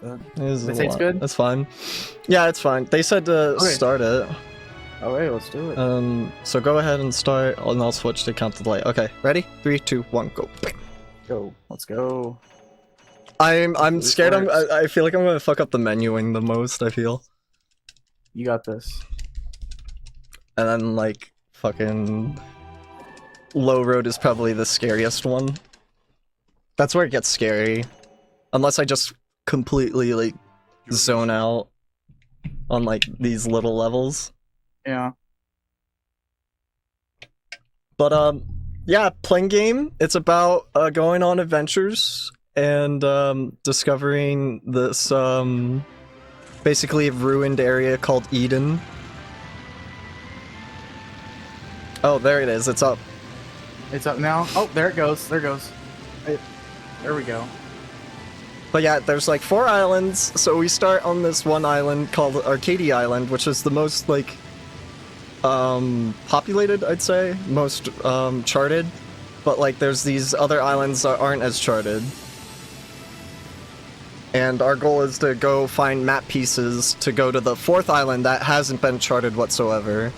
with it. They say it's good? That's fine. Yeah, it's fine. They said to start it. Okay, let's do it. So go ahead and start, and I'll switch to count the delay. Okay, ready? 3, 2, 1, go. Go. Let's go. I'm scared. I feel like I'm gonna fuck up the menuing the most. I feel. You got this. And then like fucking low road is probably the scariest one. That's where it gets scary, unless I just completely like zone out on like these little levels. Yeah. But yeah, playing game. It's about going on adventures and discovering this basically ruined area called Eden. Oh, there it is. It's up. It's up now. Oh, there it goes. There it goes. There we go. But yeah, there's like 4 islands. So we start on this one island called Arcadia Island, which is the most like populated, I'd say, most charted. But like there's these other islands that aren't as charted. And our goal is to go find map pieces to go to the 4th island that hasn't been charted whatsoever.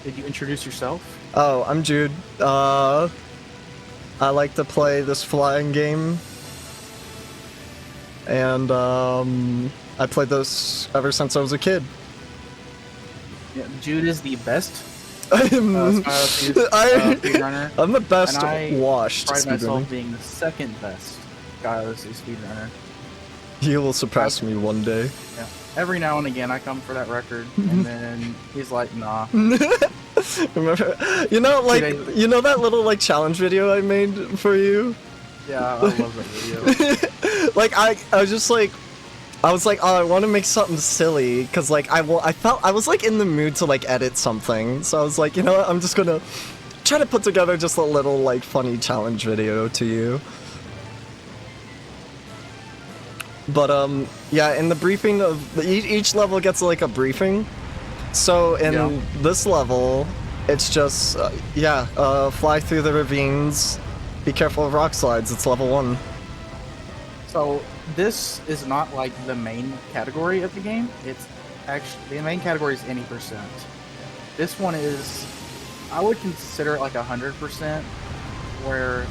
Did you introduce yourself? Oh, I'm Jude. I like to play this flying game. And I played this ever since I was a kid. Yeah, Jude is the best I'm speedrunner. I'm the best and washed I pride myself speedrunner. being the second best Odyssey speedrunner. You will surpass me one day. Yeah. Every now and again I come for that record, and then he's like, nah. Remember, you know, like, you know that little like challenge video I made for you? Yeah, I love that video. Like I was like, oh, I want to make something silly, cause like I was like in the mood to like edit something, so I was like, you know what, I'm just gonna try to put together just a little like funny challenge video to you. But yeah, in the briefing of each level gets like a briefing. So in this level, it's just fly through the ravines, be careful of rock slides. It's level 1. So this is not like the main category of the game. It's actually the main category is any percent. This one is, I would consider it like 100%, where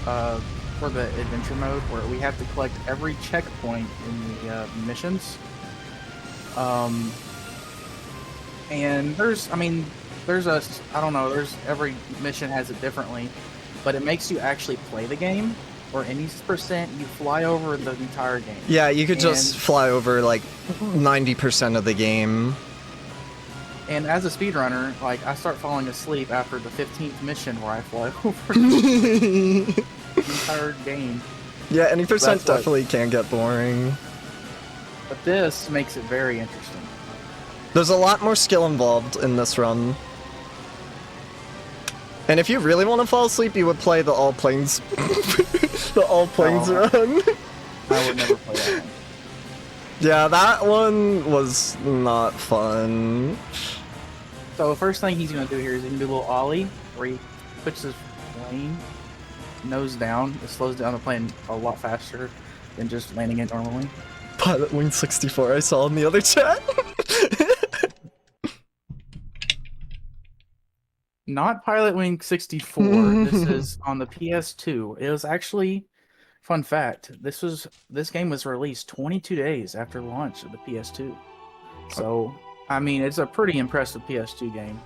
for the adventure mode, where we have to collect every checkpoint in the missions. And there's every mission has it differently, but it makes you actually play the game. Or any percent, you fly over the entire game. Yeah, you could just fly over like 90% of the game. And as a speedrunner, like, I start falling asleep after the 15th mission where I fly over the entire game. Yeah, any percent definitely can get boring. But this makes it very interesting. There's a lot more skill involved in this run. And if you really want to fall asleep, you would play the all planes, the all planes run. I would never play that one. Yeah, that one was not fun. So the first thing he's gonna do here is he's gonna do a little ollie, where he puts his plane nose down. It slows down the plane a lot faster than just landing it normally. Pilot Wing 64 I saw in the other chat. Not Pilot Wing 64. This is on the PS2. It was actually, fun fact, this game was released 22 days after launch of the PS2. So, I mean, it's a pretty impressive PS2 game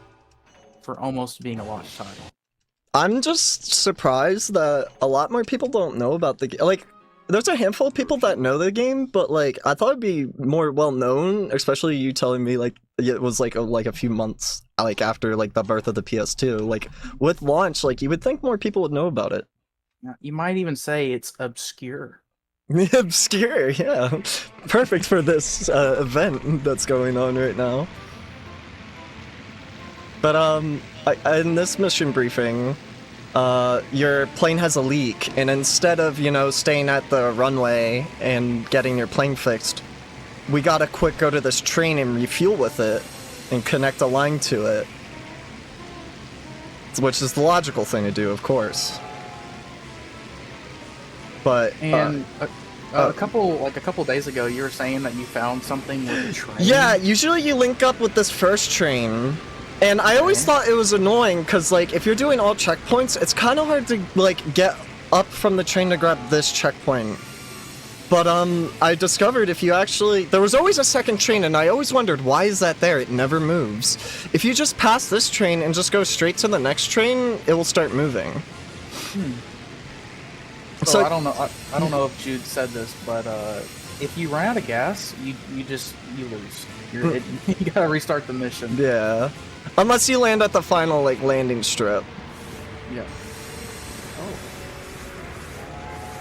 for almost being a launch title. I'm just surprised that a lot more people don't know about the game. Like, there's a handful of people that know the game, but like, I thought it'd be more well known, especially you telling me like it was like a few months like after like the birth of the PS2. Like with launch, like you would think more people would know about it. You might even say it's obscure. Obscure, yeah. Perfect for this event that's going on right now. But in this mission briefing, your plane has a leak, and instead of, you know, staying at the runway and getting your plane fixed, we gotta quick go to this train and refuel with it and connect a line to it. which is the logical thing to do, of course. But And a couple days ago, you were saying that you found something with a train. yeah, usually you link up with this first train, and I always thought it was annoying because like if you're doing all checkpoints, it's kind of hard to like get up from the train to grab this checkpoint. But I discovered if you actually, there was always a second train, and I always wondered why is that there? It never moves. If you just pass this train and just go straight to the next train, it will start moving. So I don't know. I don't know if Jude said this, but if you run out of gas, you lose. You gotta restart the mission. Yeah, unless you land at the final like landing strip. Yeah. Oh.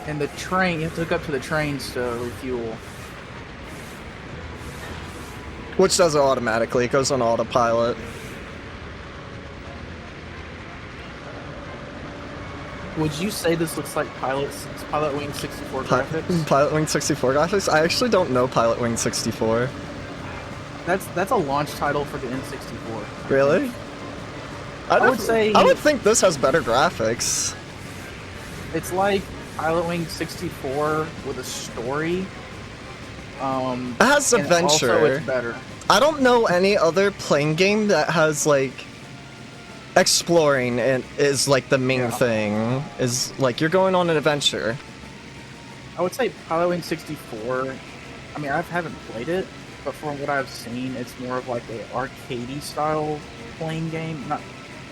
And the train, you have to hook up to the trains to refuel. Which does it automatically. It goes on autopilot. Would you say this looks like Pilot Wing 64 graphics? Pilot Wing 64 graphics? I actually don't know Pilot Wing 64. That's a launch title for the N64. Really? I would say I would think this has better graphics. It's like Pilot Wing 64 with a story. It has and adventure. Also, it's better. I don't know any other plane game that has like exploring and is like the main thing. Is like you're going on an adventure. I would say Pilot Wing 64. I mean, I haven't played it, but from what I've seen, it's more of like a arcadey style plane game.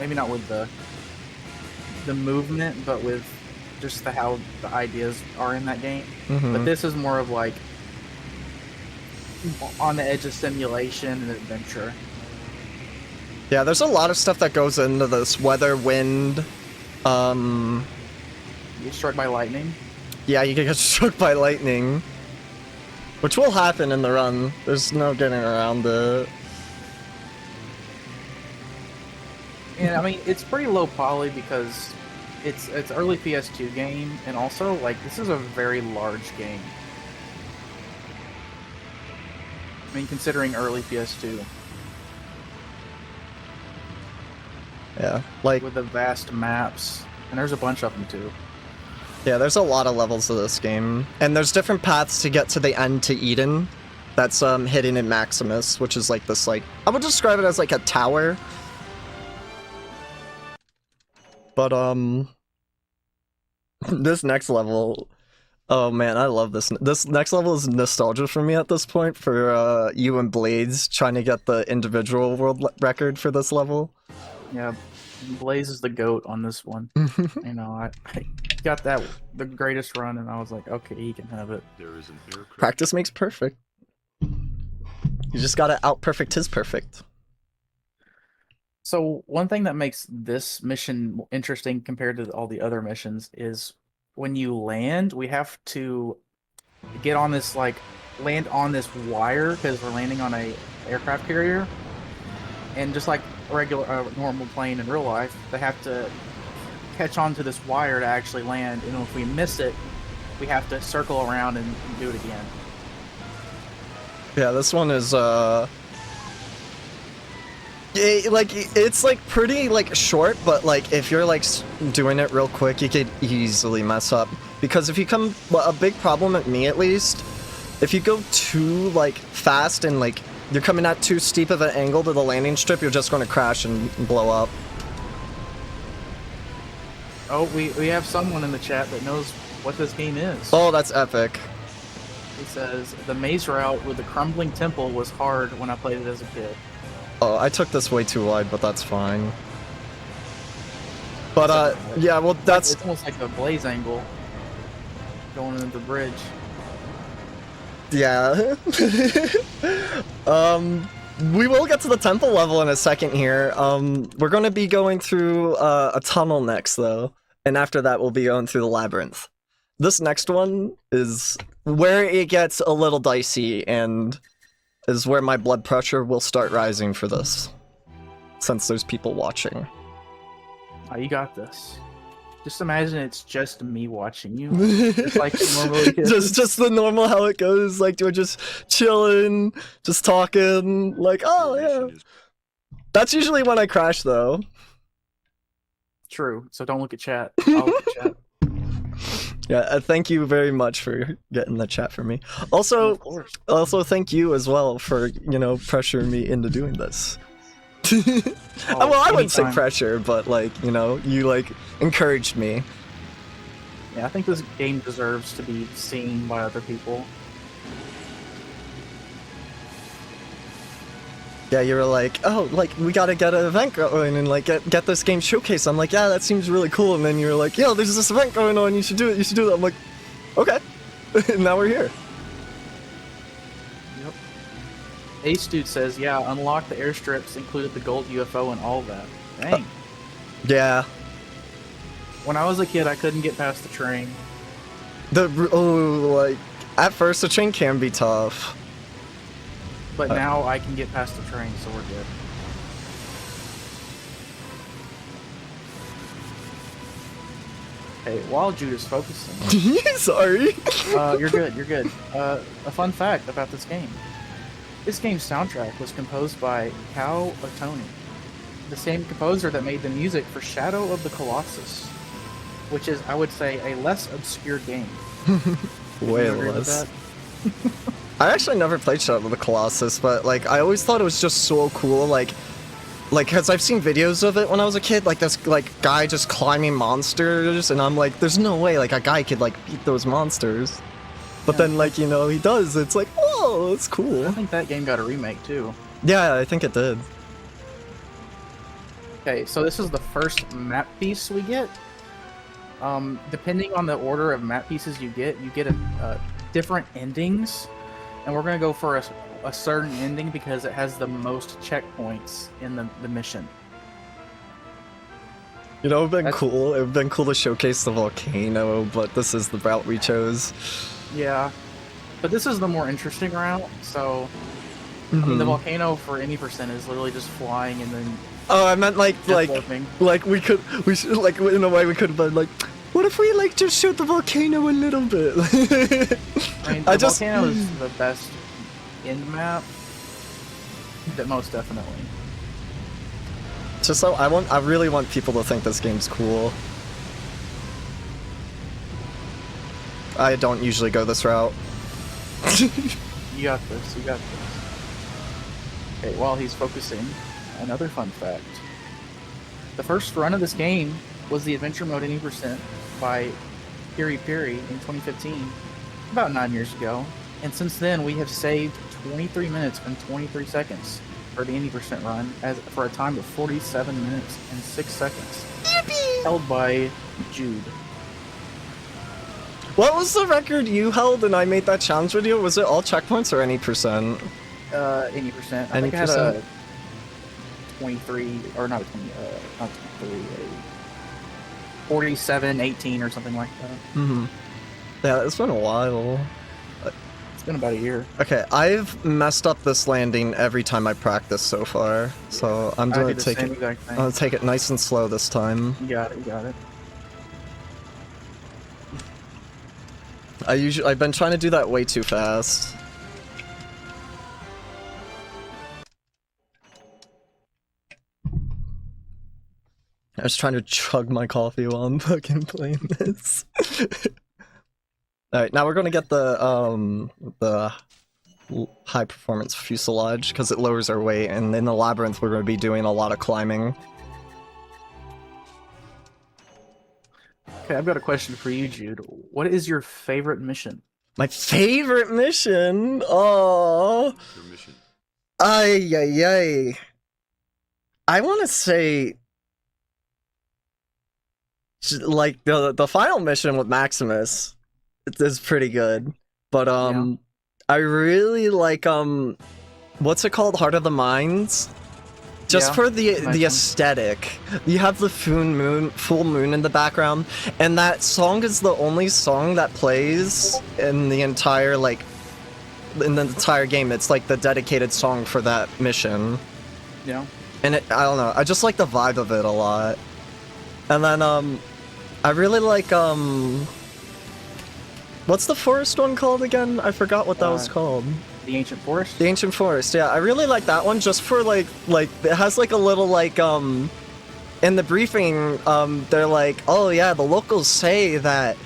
Maybe not with the movement, but with just how the ideas are in that game. But this is more of like on the edge of simulation and adventure. Yeah, there's a lot of stuff that goes into this. Weather, wind, You get struck by lightning? Yeah, you can get struck by lightning. Which will happen in the run. There's no getting around it. And I mean, it's pretty low poly because it's early PS2 game, and also like this is a very large game. I mean, considering early PS2. Yeah, like with the vast maps, and there's a bunch of them too. Yeah, there's a lot of levels of this game, and there's different paths to get to the end to Eden. That's hidden in Maximus, which is like this like I would describe it as like a tower. But this next level, oh man, I love this. This next level is nostalgia for me at this point for you and Blades trying to get the individual world record for this level. Yeah, Blaze is the GOAT on this one. You know, I got the greatest run, and I was like, okay, he can have it. Practice makes perfect. You just gotta out-perfect his perfect. So one thing that makes this mission interesting compared to all the other missions is when you land, we have to get on this, like, land on this wire because we're landing on a aircraft carrier. And just like a regular, normal plane in real life, they have to catch onto this wire to actually land. And if we miss it, we have to circle around and do it again. Yeah, this one is it's like pretty like short, but like if you're like doing it real quick, you could easily mess up. Because if you come, well, a big problem at me at least, if you go too like fast and like you're coming at too steep of an angle to the landing strip, you're just going to crash and blow up. Oh, we have someone in the chat that knows what this game is. Oh, that's epic. He says, the maze route with the crumbling temple was hard when I played it as a kid. Oh, I took this way too wide, but that's fine. But, yeah, well, that's... It's almost like a Blaze angle going into the bridge. Yeah. We will get to the temple level in a second here. We're going to be going through a tunnel next, though. And after that, we'll be going through the labyrinth. This next one is where it gets a little dicey and is where my blood pressure will start rising for this. Since there's people watching. Oh, you got this. Just imagine it's just me watching you. Just like it normally is. just the normal how it goes. Like, we're just chilling, just talking. Like, oh, yeah. That's usually when I crash, though. True. So don't look at chat. I'll look at chat. Yeah, thank you very much for getting the chat for me. Of Also, course. thank you as well for, pressuring me into doing this. Oh, well, I wouldn't say anytime. pressure, but you encouraged me. Yeah, I think this game deserves to be seen by other people. Yeah, you were like, oh, we gotta get an event going and get this game showcased. I'm like, yeah, that seems really cool. And then you were like, yo, there's this event going on. You should do it. You should do it. I'm like, okay. And now we're here. Yep. Ace Dude says, yeah, unlock the airstrips, included the gold UFO and all that. Dang. Yeah. When I was a kid, I couldn't get past the train. At first the train can be tough. But now I can get past the train, so we're good. Okay, while Jude is focusing... Sorry. You're good, you're good. A fun fact about this game. This game's soundtrack was composed by Kao Otoni, the same composer that made the music for Shadow of the Colossus, which is, I would say, a less obscure game. Way less. I actually never played Shadow of the Colossus, but I always thought it was just so cool, because I've seen videos of it when I was a kid, this guy just climbing monsters, and I'm like, there's no way a guy could beat those monsters. But then he does. It's like, oh, it's cool. I think that game got a remake too. Yeah, I think it did. Okay, so this is the first map piece we get. Depending on the order of map pieces you get a different endings. And we're going to go for a certain ending because it has the most checkpoints in the mission. It would have been cool. It would have been cool to showcase the volcano, but this is the route we chose. Yeah. But this is the more interesting route, so... I mean, the volcano for any percent is literally just flying and then... Oh, I meant we should, in a way we could have been what if we just shoot the volcano a little bit? I mean, the volcano is the best end map. That most definitely. Just so I really want people to think this game's cool. I don't usually go this route. You got this. You got this. Okay, while he's focusing, another fun fact. The first run of this game was the adventure mode any percent by Piri Piri in 2015, about 9 years ago. And since then, we have saved 23 minutes and 23 seconds for the 80% run, for a time of 47 minutes and 6 seconds. Yippee! Held by Jude. What was the record you held and I made that challenge video? Was it all checkpoints or any percent? Any percent. I think I had a 23, or not a 20, not 23, a 47, 18 or something like that. Yeah, it's been a while. It's been about a year. Okay, I've messed up this landing every time I practice so far, so I'm gonna take it nice and slow this time. You got it, you got it. I've been trying to do that way too fast. I was trying to chug my coffee while I'm fucking playing this. Alright, now we're gonna get the high performance fuselage because it lowers our weight, and in the labyrinth we're gonna be doing a lot of climbing. Okay, I've got a question for you, Jude. What is your favorite mission? My favorite mission? Oh. Your mission. Ay, ay, ay. I want to say, like, the final mission with Maximus is pretty good, but yeah. I really like what's it called, Heart of the Mines, just for the aesthetic. You have the full moon in the background, and that song is the only song that plays in the entire game. It's like the dedicated song for that mission. Yeah. And I don't know, I just like the vibe of it a lot. And then I really like what's the forest one called again? I forgot what that was called. The Ancient Forest? The Ancient Forest, yeah. I really like that one just for like it has like a little in the briefing, they're like, oh yeah, the locals say that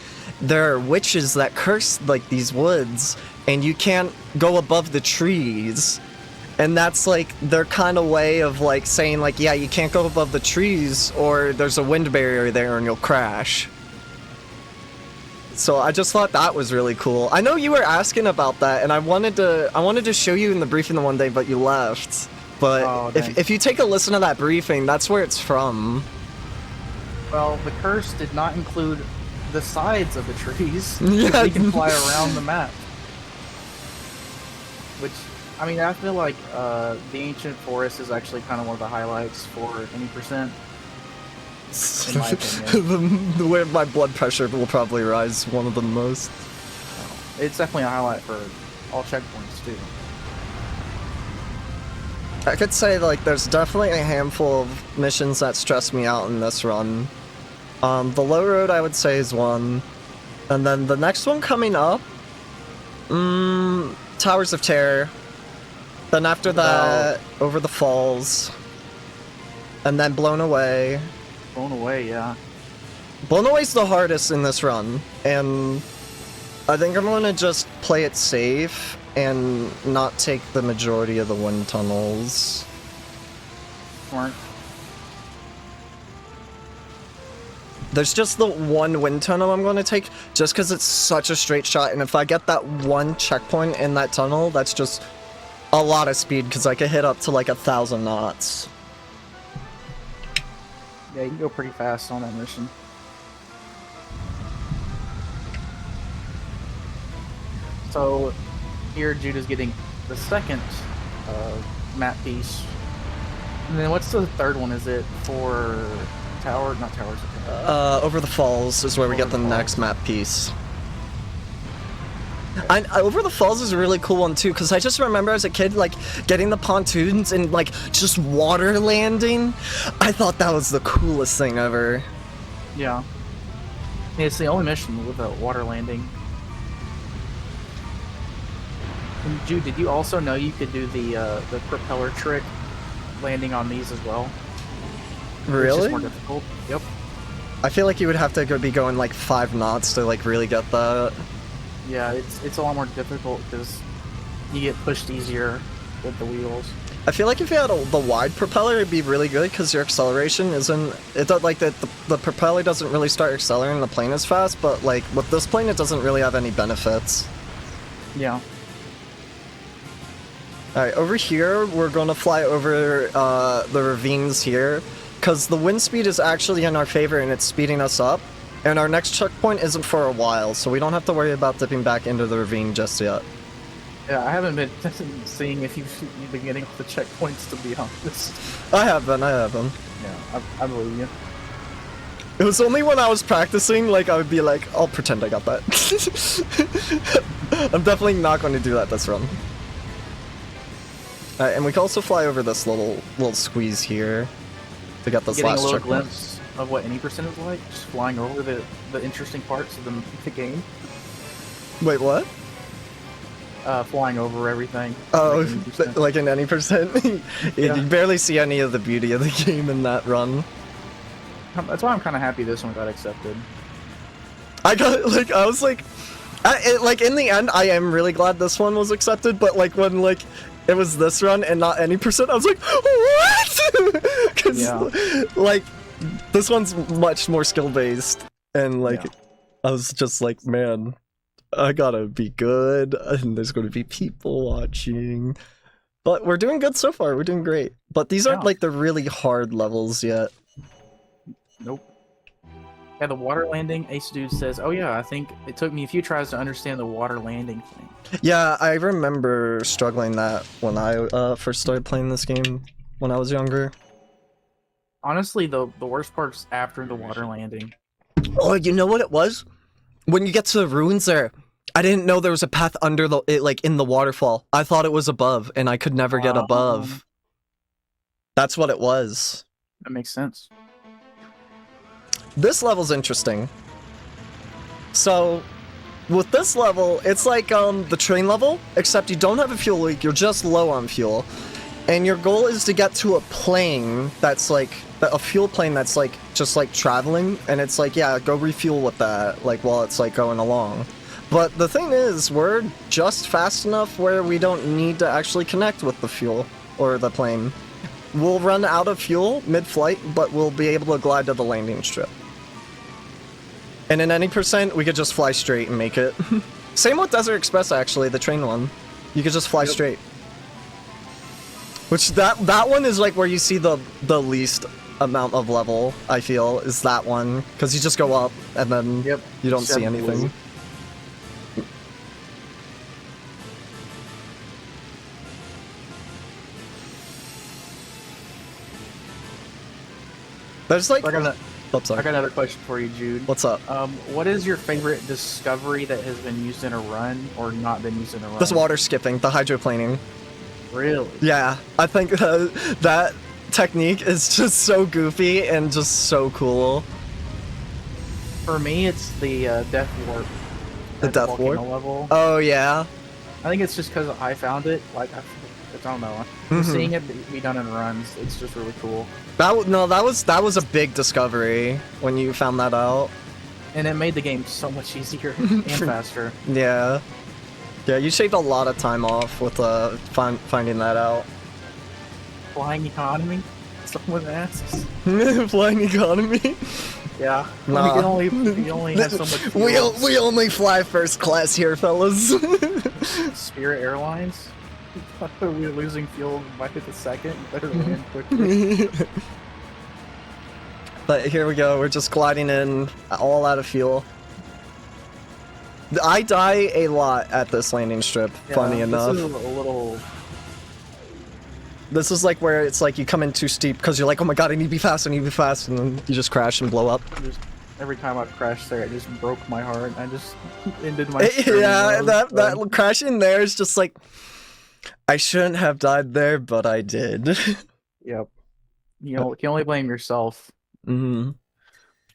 there are witches that curse like these woods, and you can't go above the trees. And that's like their kind of way of like saying like, yeah, you can't go above the trees or there's a wind barrier there and you'll crash. So I just thought that was really cool. I know you were asking about that, and I wanted to show you in the briefing the one day, but you left. But if you take a listen to that briefing, that's where it's from. Well, the curse did not include the sides of the trees. Yeah. They can fly around the map. Which, I mean, I feel like the ancient forest is actually kind of one of the highlights for any percent. In my opinion. Where my blood pressure will probably rise one of the most. It's definitely a highlight for all checkpoints too. I could say like there's definitely a handful of missions that stress me out in this run. The low road I would say is one, and then the next one coming up, Towers of Terror. Then after that, Over the Falls, and then Blown Away. Blown Away, yeah. Blown Away's the hardest in this run, and I think I'm gonna just play it safe and not take the majority of the wind tunnels. Smart. There's just the one wind tunnel I'm gonna take, just because it's such a straight shot, and if I get that one checkpoint in that tunnel, that's just a lot of speed, because I could hit up to like 1,000 knots. Yeah, you can go pretty fast on that mission. So, here Jude is getting the second map piece. And then what's the third one? Is it for Tower? Not Towers. Over the Falls is where we get the next map piece. Over the Falls is a really cool one too, because I just remember as a kid, like, getting the pontoons and, like, just water landing. I thought that was the coolest thing ever. Yeah. It's the only mission with a water landing. And Jude, did you also know you could do the propeller trick landing on these as well? Really? It's just more difficult. Yep. I feel like you would have to be going like 5 knots to like really get that. Yeah, it's a lot more difficult because you get pushed easier with the wheels. I feel like if you had the wide propeller, it'd be really good because your acceleration isn't. It does like the propeller doesn't really start accelerating the plane as fast, but like with this plane, it doesn't really have any benefits. Yeah. All right, over here we're gonna fly over the ravines here, because the wind speed is actually in our favor and it's speeding us up. And our next checkpoint isn't for a while, so we don't have to worry about dipping back into the ravine just yet. Yeah, I haven't been seeing if you've been getting off the checkpoints, to be honest. I have been. Yeah, I believe you. It was only when I was practicing, like, I would be like, I'll pretend I got that. I'm definitely not going to do that this run. Alright, and we can also fly over this little squeeze here to get this last checkpoint. Glimpse of what any percent is like, just flying over the interesting parts of the game. Wait, what? Flying over everything. Oh, like in any percent? Yeah. You barely see any of the beauty of the game in that run. That's why I'm kind of happy this one got accepted. I was like, in the end, I am really glad this one was accepted, but like when like it was this run and not any percent, I was like, what? Because like this one's much more skill based, and like I was just like, man, I gotta be good, and there's going to be people watching. But we're doing good so far. We're doing great. But these aren't like the really hard levels yet. Nope. Yeah, the water landing, Ace Dude says, oh yeah, I think it took me a few tries to understand the water landing thing. Yeah, I remember struggling that when I first started playing this game when I was younger. Honestly, the worst part's after the water landing. Oh, you know what it was? When you get to the ruins there, I didn't know there was a path under in the waterfall. I thought it was above, and I could never get above. That's what it was. That makes sense. This level's interesting. So, with this level, it's like the train level, except you don't have a fuel leak, you're just low on fuel. and your goal is to get to a plane that's like a fuel plane that's like just like traveling, and it's like, yeah, go refuel with that like while it's like going along. But the thing is, we're just fast enough where we don't need to actually connect with the fuel or the plane. We'll run out of fuel mid-flight, but we'll be able to glide to the landing strip. And in any percent, we could just fly straight and make it. Same with Desert Express, actually, the train one. You could just fly straight. Which that one is like where you see the least amount of level, I feel, is that one. Because you just go up and then you don't see anything. There's like... I got another question for you, Jude. What's up? What is your favorite discovery that has been used in a run or not been used in a run? This water skipping, the hydroplaning. Really? Yeah, I think that technique is just so goofy and just so cool. For me, it's the Death Warp. The Death Warp? Level. Oh, yeah. I think it's just because I found it. Like, I don't know. Seeing it be done in runs, it's just really cool. That was a big discovery when you found that out. And it made the game so much easier and faster. Yeah. Yeah, you shaved a lot of time off with finding that out. Flying economy? Someone asks. Flying economy? Yeah. Nah. We only have so much fuel. We only fly first class here, fellas. Spirit Airlines? We're losing fuel by the second. Better land quickly. But here we go. We're just gliding in, all out of fuel. I die a lot at this landing strip. Yeah, funny enough. This is a little. This is like where it's like you come in too steep because you're like, oh my god, I need to be fast, and then you just crash and blow up. Every time I've crashed there, it just broke my heart. I just ended my. Yeah, that crashing there is just like. I shouldn't have died there, but I did. Yep. You know, you can only blame yourself. Mm-hmm.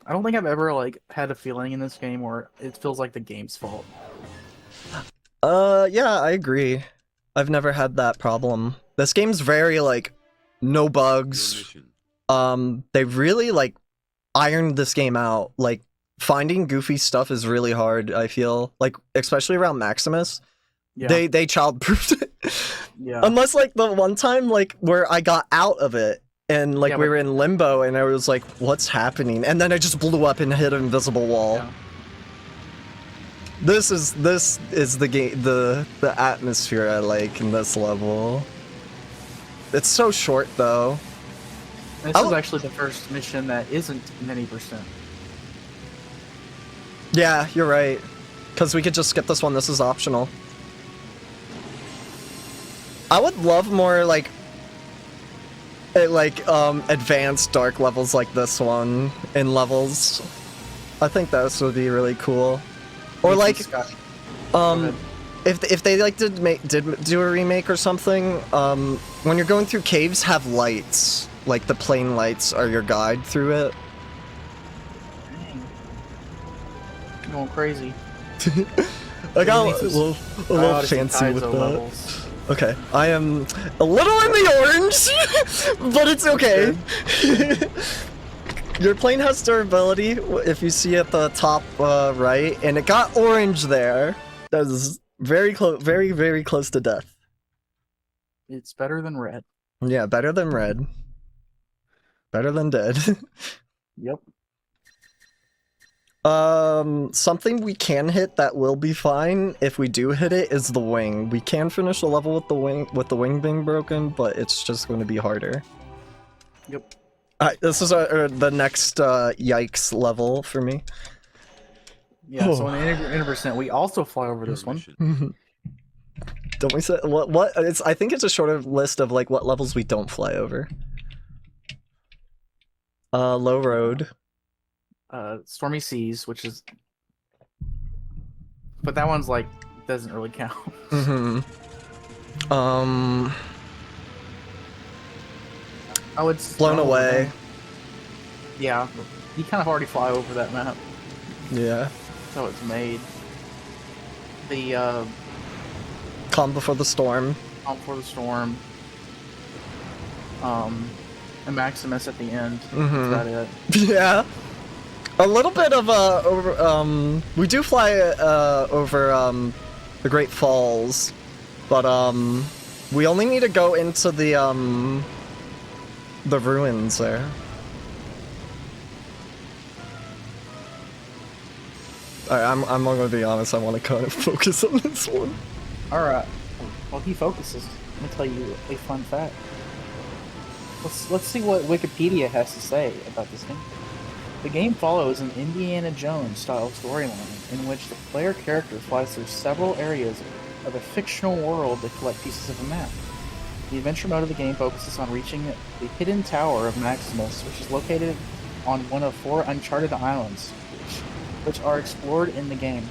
I don't think I've ever like had a feeling in this game where it feels like the game's fault. Yeah, I agree. I've never had that problem. This game's very like no bugs. They really like ironed this game out. Like finding goofy stuff is really hard, I feel. Like especially around Maximus. Yeah. They child-proofed it. Yeah. Unless like the one time like where I got out of it and like we were in limbo and I was like, what's happening? And then I just blew up and hit an invisible wall. Yeah. This is the game, the atmosphere I like in this level. It's so short though. This is actually the first mission that isn't many %. Yeah, you're right. Because we could just skip this one. This is optional. I would love more like advanced dark levels like this one in levels. I think those would be really cool. Or like if they like did do a remake or something, when you're going through caves, have lights. Like the plane lights are your guide through it. Dang. Going crazy. I got a little fancy with that. Levels. Okay, I am a little in the orange, but it's okay. Your plane has durability, if you see at the top right, and it got orange there. That is very close, very, very close to death. It's better than red. Yeah, better than red. Better than dead. Yep. Something we can hit that will be fine if we do hit it is the wing. We can finish the level with the wing being broken, but it's just going to be harder. Yep. This is the next yikes level for me. Yeah, so in 100%, we also fly over this one. Don't we say what? I think it's a shorter list of like what levels we don't fly over. Low road. Stormy Seas, which is, but that one's like doesn't really count. I would Blown Away. Yeah, you kind of already fly over that map. Yeah. That's how it's made. The Calm Before the Storm. Calm Before the Storm. and Maximus at the end. Mhm. That's about it. Yeah. A little bit of we do fly over the Great Falls, but we only need to go into the ruins there. I'm gonna be honest, I want to kind of focus on this one. Alright. Well, he focuses. Let me tell you a fun fact. Let's see what Wikipedia has to say about this game. The game follows an Indiana Jones style storyline in which the player character flies through several areas of a fictional world to collect pieces of a map. The adventure mode of the game focuses on reaching the hidden tower of Maximus, which is located on one of 4 uncharted islands, which are explored in the game.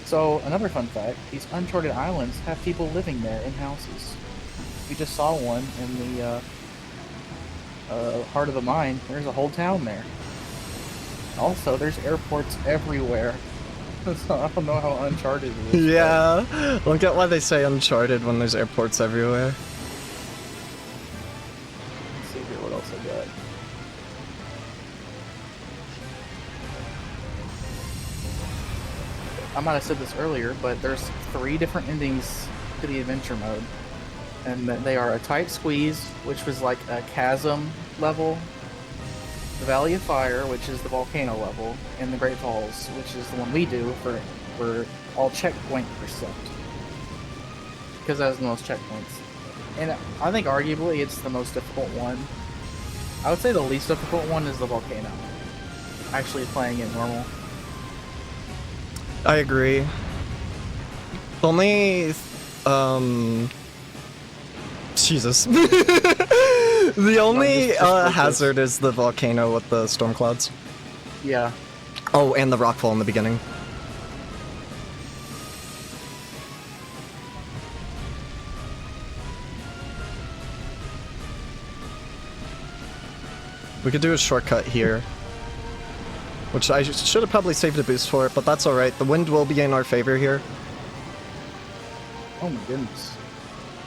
So, another fun fact, these uncharted islands have people living there in houses. We just saw one in the heart of the mine. There's a whole town there. Also, there's airports everywhere. So I don't know how Uncharted it is. Yeah, I don't get why they say Uncharted when there's airports everywhere. Let's see here what else I got. I might have said this earlier, but there's 3 different endings to the adventure mode. And they are a tight squeeze, which was like a chasm level, the Valley of Fire, which is the volcano level, and the Great Falls, which is the one we do for all checkpoint percent. Because that has the most checkpoints. And I think arguably it's the most difficult one. I would say the least difficult one is the volcano. Actually playing it normal. I agree. Only, Jesus. The only hazard is the volcano with the storm clouds. Yeah. Oh, and the rockfall in the beginning. We could do a shortcut here. Which I should have probably saved a boost for it, but that's alright. The wind will be in our favor here. Oh my goodness.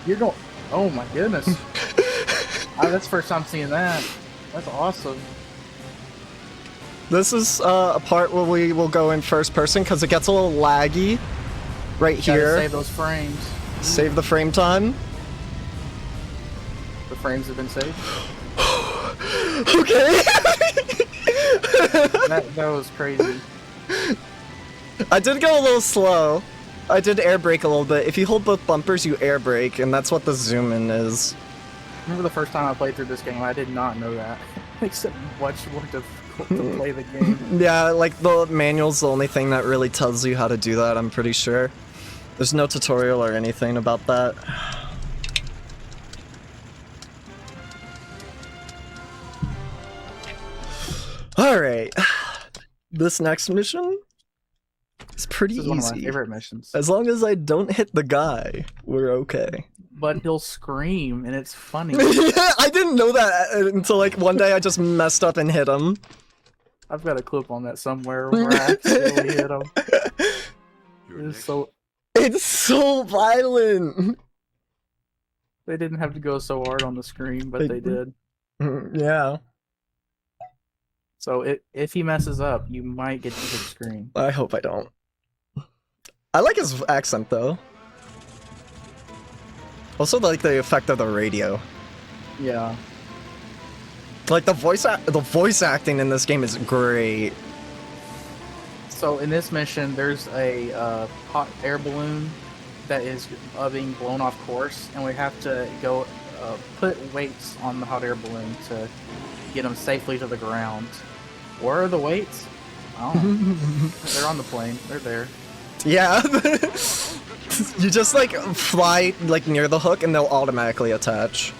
You're going... Oh my goodness. That's the first time seeing that. That's awesome. This is a part where we will go in first person because it gets a little laggy right here. Save those frames. Save the frame time. The frames have been saved. Okay. that was crazy. I did go a little slow. I did air brake a little bit. If you hold both bumpers, you air brake, and that's what the zoom in is. Remember the first time I played through this game, I did not know that. Except much more difficult to play the game. Yeah, like the manual's the only thing that really tells you how to do that, I'm pretty sure. There's no tutorial or anything about that. Alright. This next mission is pretty easy. This is one of my favorite missions. As long as I don't hit the guy, we're okay. But he'll scream, and it's funny. I didn't know that until like one day I just messed up and hit him. I've got a clip on that somewhere where I accidentally hit him. It's so violent. They didn't have to go so hard on the screen, but they did. Yeah. So if he messes up, you might get to hit screen. I hope I don't. I like his accent though. Also like the effect of the radio. Yeah. Like the voice acting in this game is great. So in this mission, there's a hot air balloon that is being blown off course, and we have to go put weights on the hot air balloon to get them safely to the ground. Where are the weights? I don't know. They're on the plane. They're there. Yeah. You just like fly like near the hook and they'll automatically attach.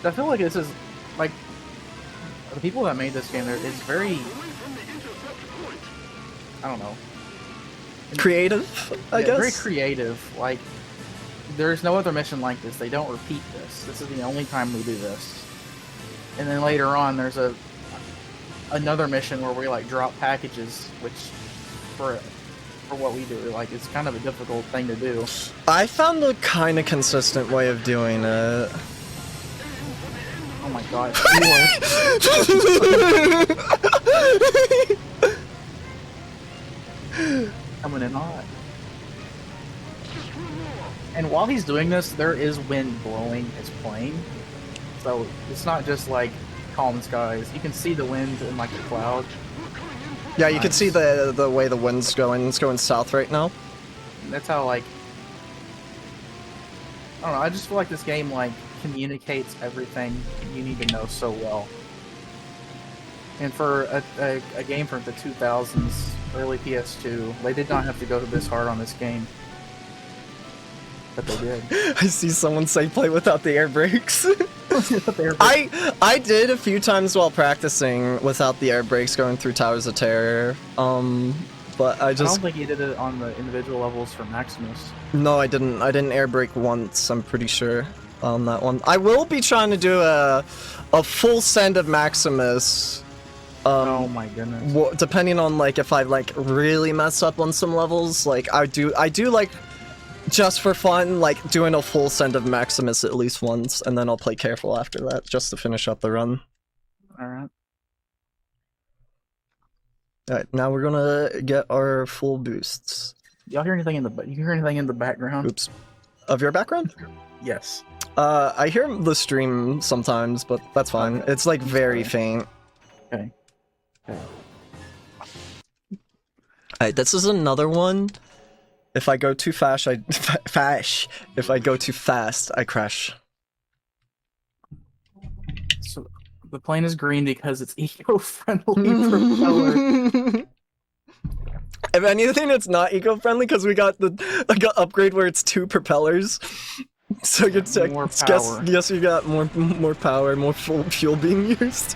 I feel like this is like the people that made this game. It's very, I don't know, creative. I guess. Very creative. Like there's no other mission like this. They don't repeat this. This is the only time we do this. And then later on, there's another mission where we like drop packages, which for what we do, like it's kind of a difficult thing to do. I found a kind of consistent way of doing it. Oh my god. Coming in hot. And while he's doing this, there is wind blowing his plane. So it's not just like calm skies. You can see the wind in like the cloud. Yeah, you can see the way the wind's going. It's going south right now. That's how like I don't know. I just feel like this game like communicates everything you need to know so well. And for a game from the 2000s, early PS2, they did not have to go this hard on this game. But they did. I see someone say play without the air brakes. I did a few times while practicing without the air brakes going through Towers of Terror. But I don't think you did it on the individual levels for Maximus. No, I didn't. I didn't air brake once, I'm pretty sure, on that one. I will be trying to do a full send of Maximus. Oh my goodness. Depending on like if I like really mess up on some levels, like I do like just for fun, like doing a full send of Maximus at least once, and then I'll play careful after that just to finish up the run. Alright. Alright, now we're gonna get our full boosts. Y'all hear anything in the background? Oops. Of your background? Yes. I hear the stream sometimes, but that's fine. It's like very faint. Okay. Alright, this is another one. If I go too fast, if I go too fast, I crash. So the plane is green because it's eco-friendly propeller. If anything, it's not eco-friendly because we got the upgrade where it's 2 propellers. So you guess you got more power, more fuel being used.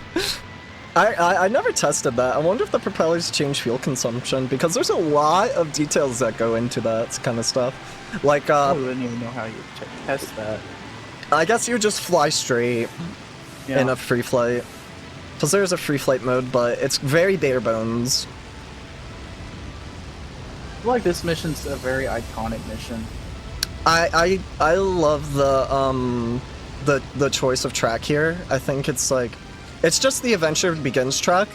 I never tested that. I wonder if the propellers change fuel consumption, because there's a lot of details that go into that kind of stuff. Like, I wouldn't even know how you test that. I guess you just fly straight in a free flight. Because there's a free flight mode, but it's very bare bones. I feel like this mission's a very iconic mission. I love the choice of track here. I think it's like, it's just the Adventure Begins track,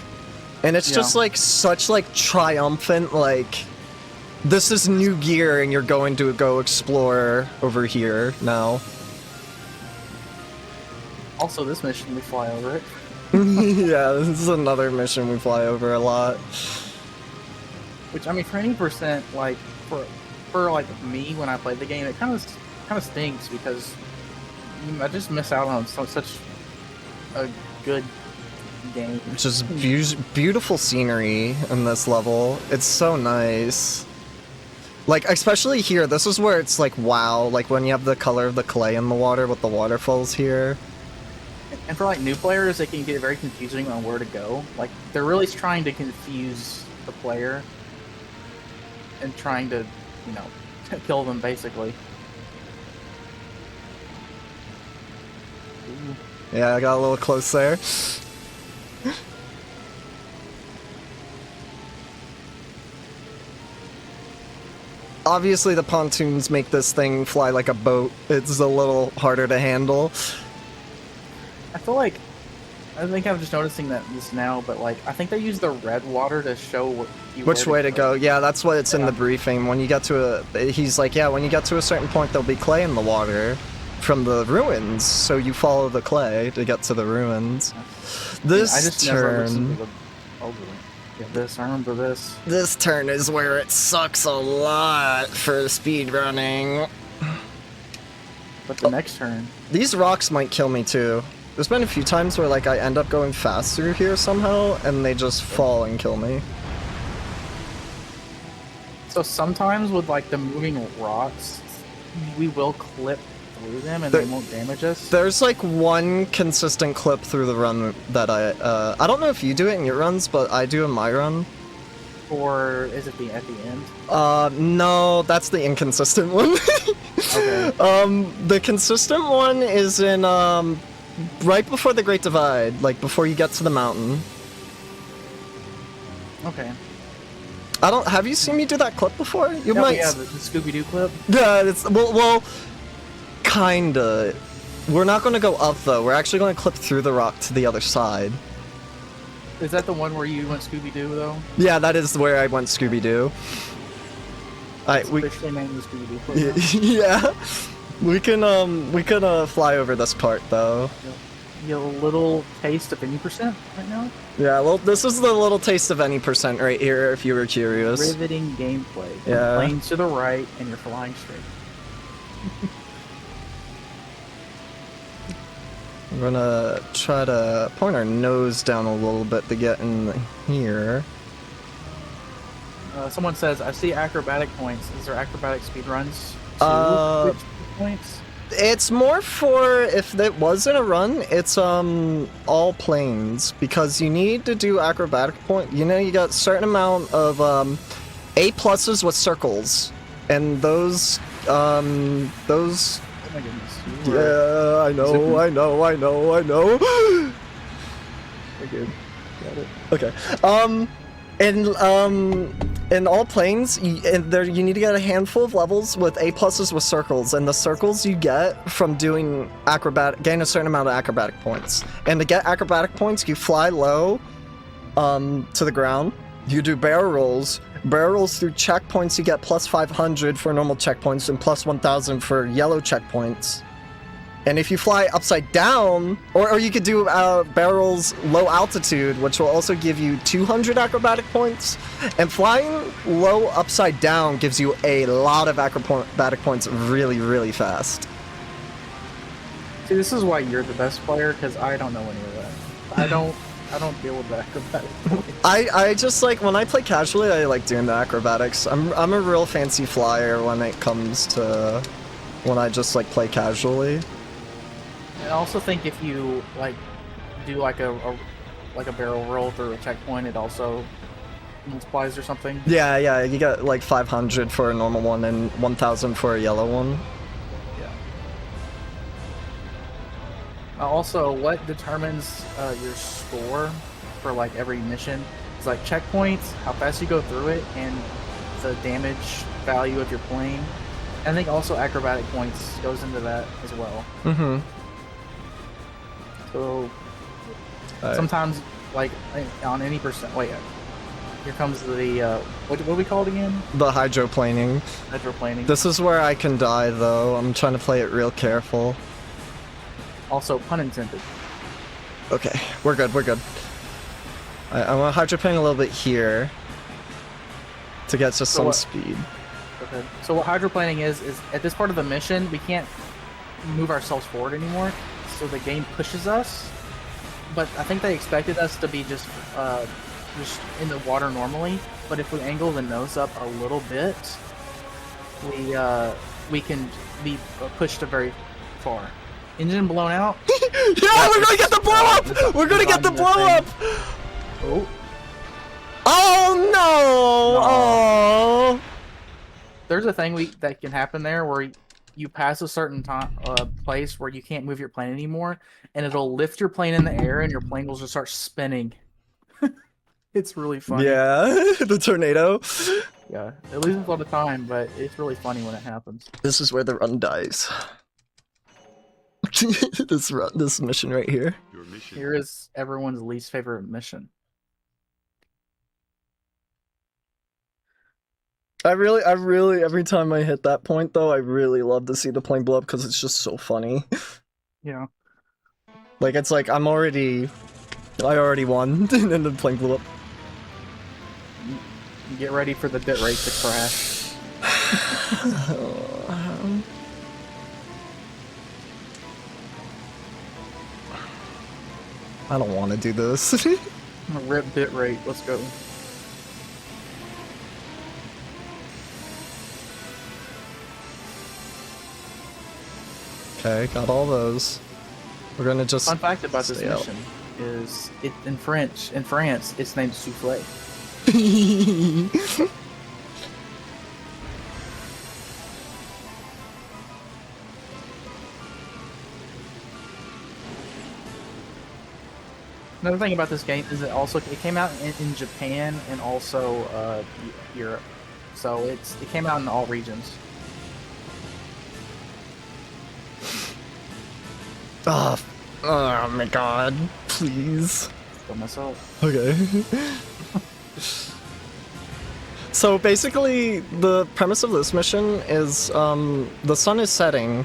and it's just like such like triumphant, like this is new gear and you're going to go explore over here now. Also, this mission we fly over it. Yeah, this is another mission we fly over a lot. Which, I mean, for any percent, like for like me when I played the game, it kind of stinks because I just miss out on such a good game. Just beautiful scenery in this level. It's so nice. Like, especially here, this is where it's like, wow, like when you have the color of the clay in the water with the waterfalls here. And for like new players, it can get very confusing on where to go. Like, they're really trying to confuse the player and trying to, you know, kill them basically. Ooh. Yeah, I got a little close there. Obviously, the pontoons make this thing fly like a boat. It's a little harder to handle. I feel like, I think I'm just noticing this now, but like, I think they use the red water to show which way to go. Yeah, that's what it's in the briefing. When you get to he's like, yeah, when you get to a certain point, there'll be clay in the water from the ruins, so you follow the clay to get to the ruins. This I just never listened to the I remember this. This turn is where it sucks a lot for speedrunning. But the next turn... These rocks might kill me too. There's been a few times where like I end up going fast through here somehow, and they just fall and kill me. So sometimes with like the moving rocks, we will clip through them and they won't damage us. There's like one consistent clip through the run that I don't know if you do it in your runs, but I do in my run. Or is it at the end? No, that's the inconsistent one. Okay. The consistent one is in right before the Great Divide, like before you get to the mountain. Okay. Have you seen me do that clip before? Yeah, the Scooby-Doo clip? Yeah, it's well, kinda. We're not going to go up though. We're actually going to clip through the rock to the other side. Is that the one where you went Scooby-Doo though? Yeah, that is where I went Scooby-Doo. We officially named the Scooby-Doo. yeah. We can fly over this part though. You have a little taste of any percent right now? Yeah, well, this is the little taste of any percent right here, if you were curious. Riveting gameplay. Yeah. Playing to the right, and you're flying straight. I'm gonna try to point our nose down a little bit to get in here. Someone says, I see acrobatic points. Is there acrobatic speedruns? Points? It's more for if it wasn't a run, it's all planes because you need to do acrobatic point. You know, you got a certain amount of A pluses with circles, and those. Oh my goodness. Yeah, I know. We're good. Got it. Okay. In all planes, you need to get a handful of levels with A pluses with circles, and the circles you get from doing gain a certain amount of acrobatic points. And to get acrobatic points, you fly low, to the ground. You do barrel rolls. Barrel rolls through checkpoints, you get plus 500 for normal checkpoints and plus 1,000 for yellow checkpoints. And if you fly upside down, or you could do barrels low altitude, which will also give you 200 acrobatic points. And flying low upside down gives you a lot of acrobatic points really, really fast. See, this is why you're the best player, because I don't know any of that. I don't deal with the acrobatic points. I just like, when I play casually, I like doing the acrobatics. I'm a real fancy flyer when it comes to when I just like play casually. I also think if you like do like a barrel roll through a checkpoint, it also multiplies or something. Yeah, you get like 500 for a normal one and 1,000 for a yellow one. Yeah. Also, what determines your score for like every mission is like checkpoints, how fast you go through it, and the damage value of your plane. I think also acrobatic points goes into that as well. Mm-hmm. So sometimes, like on any percent. Wait, here comes the what do we call it again? The hydroplaning. Hydroplaning. This is where I can die, though. I'm trying to play it real careful. Also, pun intended. Okay, we're good. I'm gonna hydroplane a little bit here to get just some speed. Okay. So what hydroplaning is at this part of the mission, we can't move ourselves forward anymore. So the game pushes us, but I think they expected us to be just in the water normally. But if we angle the nose up a little bit, we can be pushed very far. Engine blown out. Yeah, we're gonna get the blow up. We're gonna get the blow up. Oh. Oh no! Oh. There's a thing that can happen there where you pass a certain place where you can't move your plane anymore, and it'll lift your plane in the air, and your plane will just start spinning. It's really funny. Yeah, the tornado. Yeah, it loses a lot of time, but it's really funny when it happens. This is where the run dies. This mission right here. Here is everyone's least favorite mission. I really, every time I hit that point, though, I really love to see the plane blow up because it's just so funny. Yeah. Like, it's like, I already won, and then the plane blew up. Get ready for the bit rate to crash. I don't want to do this. Rip bit rate, let's go. Okay, got all those. We're gonna just. Fun fact about this mission is it in France, it's named souffle. Another thing about this game is it came out in Japan and also Europe, so it came out in all regions. Oh my god, please. Kill myself. Okay. So basically, the premise of this mission is the sun is setting,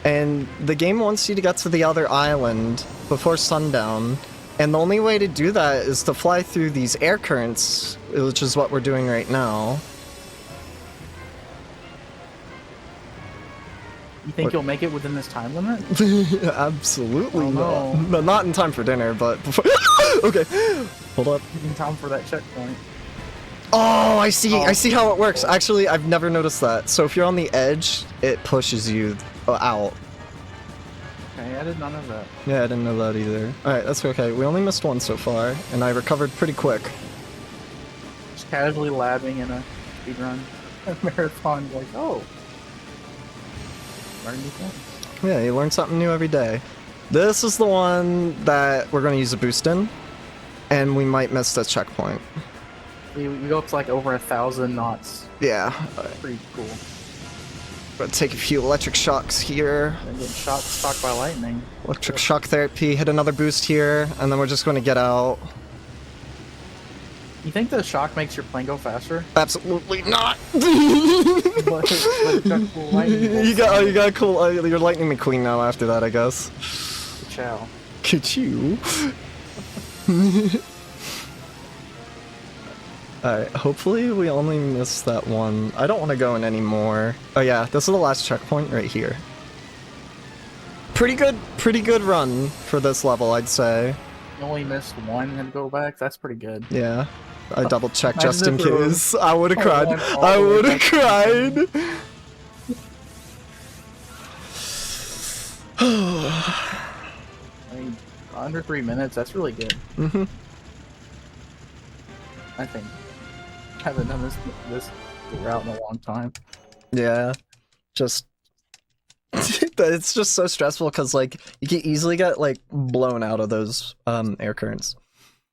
and the game wants you to get to the other island before sundown, and the only way to do that is to fly through these air currents, which is what we're doing right now. You think you'll make it within this time limit? Absolutely Oh, no. not. No, not in time for dinner, but before. Okay, hold up. In time for that checkpoint. Oh, I see. Oh. I see how it works. Actually, I've never noticed that. So if you're on the edge, it pushes you out. Okay, I did not know that. Yeah, I didn't know that either. Alright, that's okay. We only missed one so far, and I recovered pretty quick. Just casually labbing in a speedrun marathon, like, oh. Learn new things. Yeah, you learn something new every day. This is the one that we're going to use a boost in, and we might miss the checkpoint. We go up to like over 1,000 knots. Yeah. Pretty cool. Gonna take a few electric shocks here. And get shocked by lightning. Electric shock therapy, hit another boost here, and then we're just going to get out. You think the shock makes your plane go faster? Absolutely not. But cool lightning You got a cool. You're Lightning McQueen now after that, I guess. Ciao. Could you? Alright, hopefully we only missed that one. I don't want to go in anymore. Oh yeah, this is the last checkpoint right here. Pretty good run for this level, I'd say. You only missed one and go back? That's pretty good. Yeah. I double checked just in Imagine if it case. was I would have cried. one all I the way would have back. cried. I mean, under 3 minutes, that's really good. Mm-hmm. I think. Haven't done this route in a long time. Yeah. Just it's just so stressful because like you can easily get like blown out of those air currents.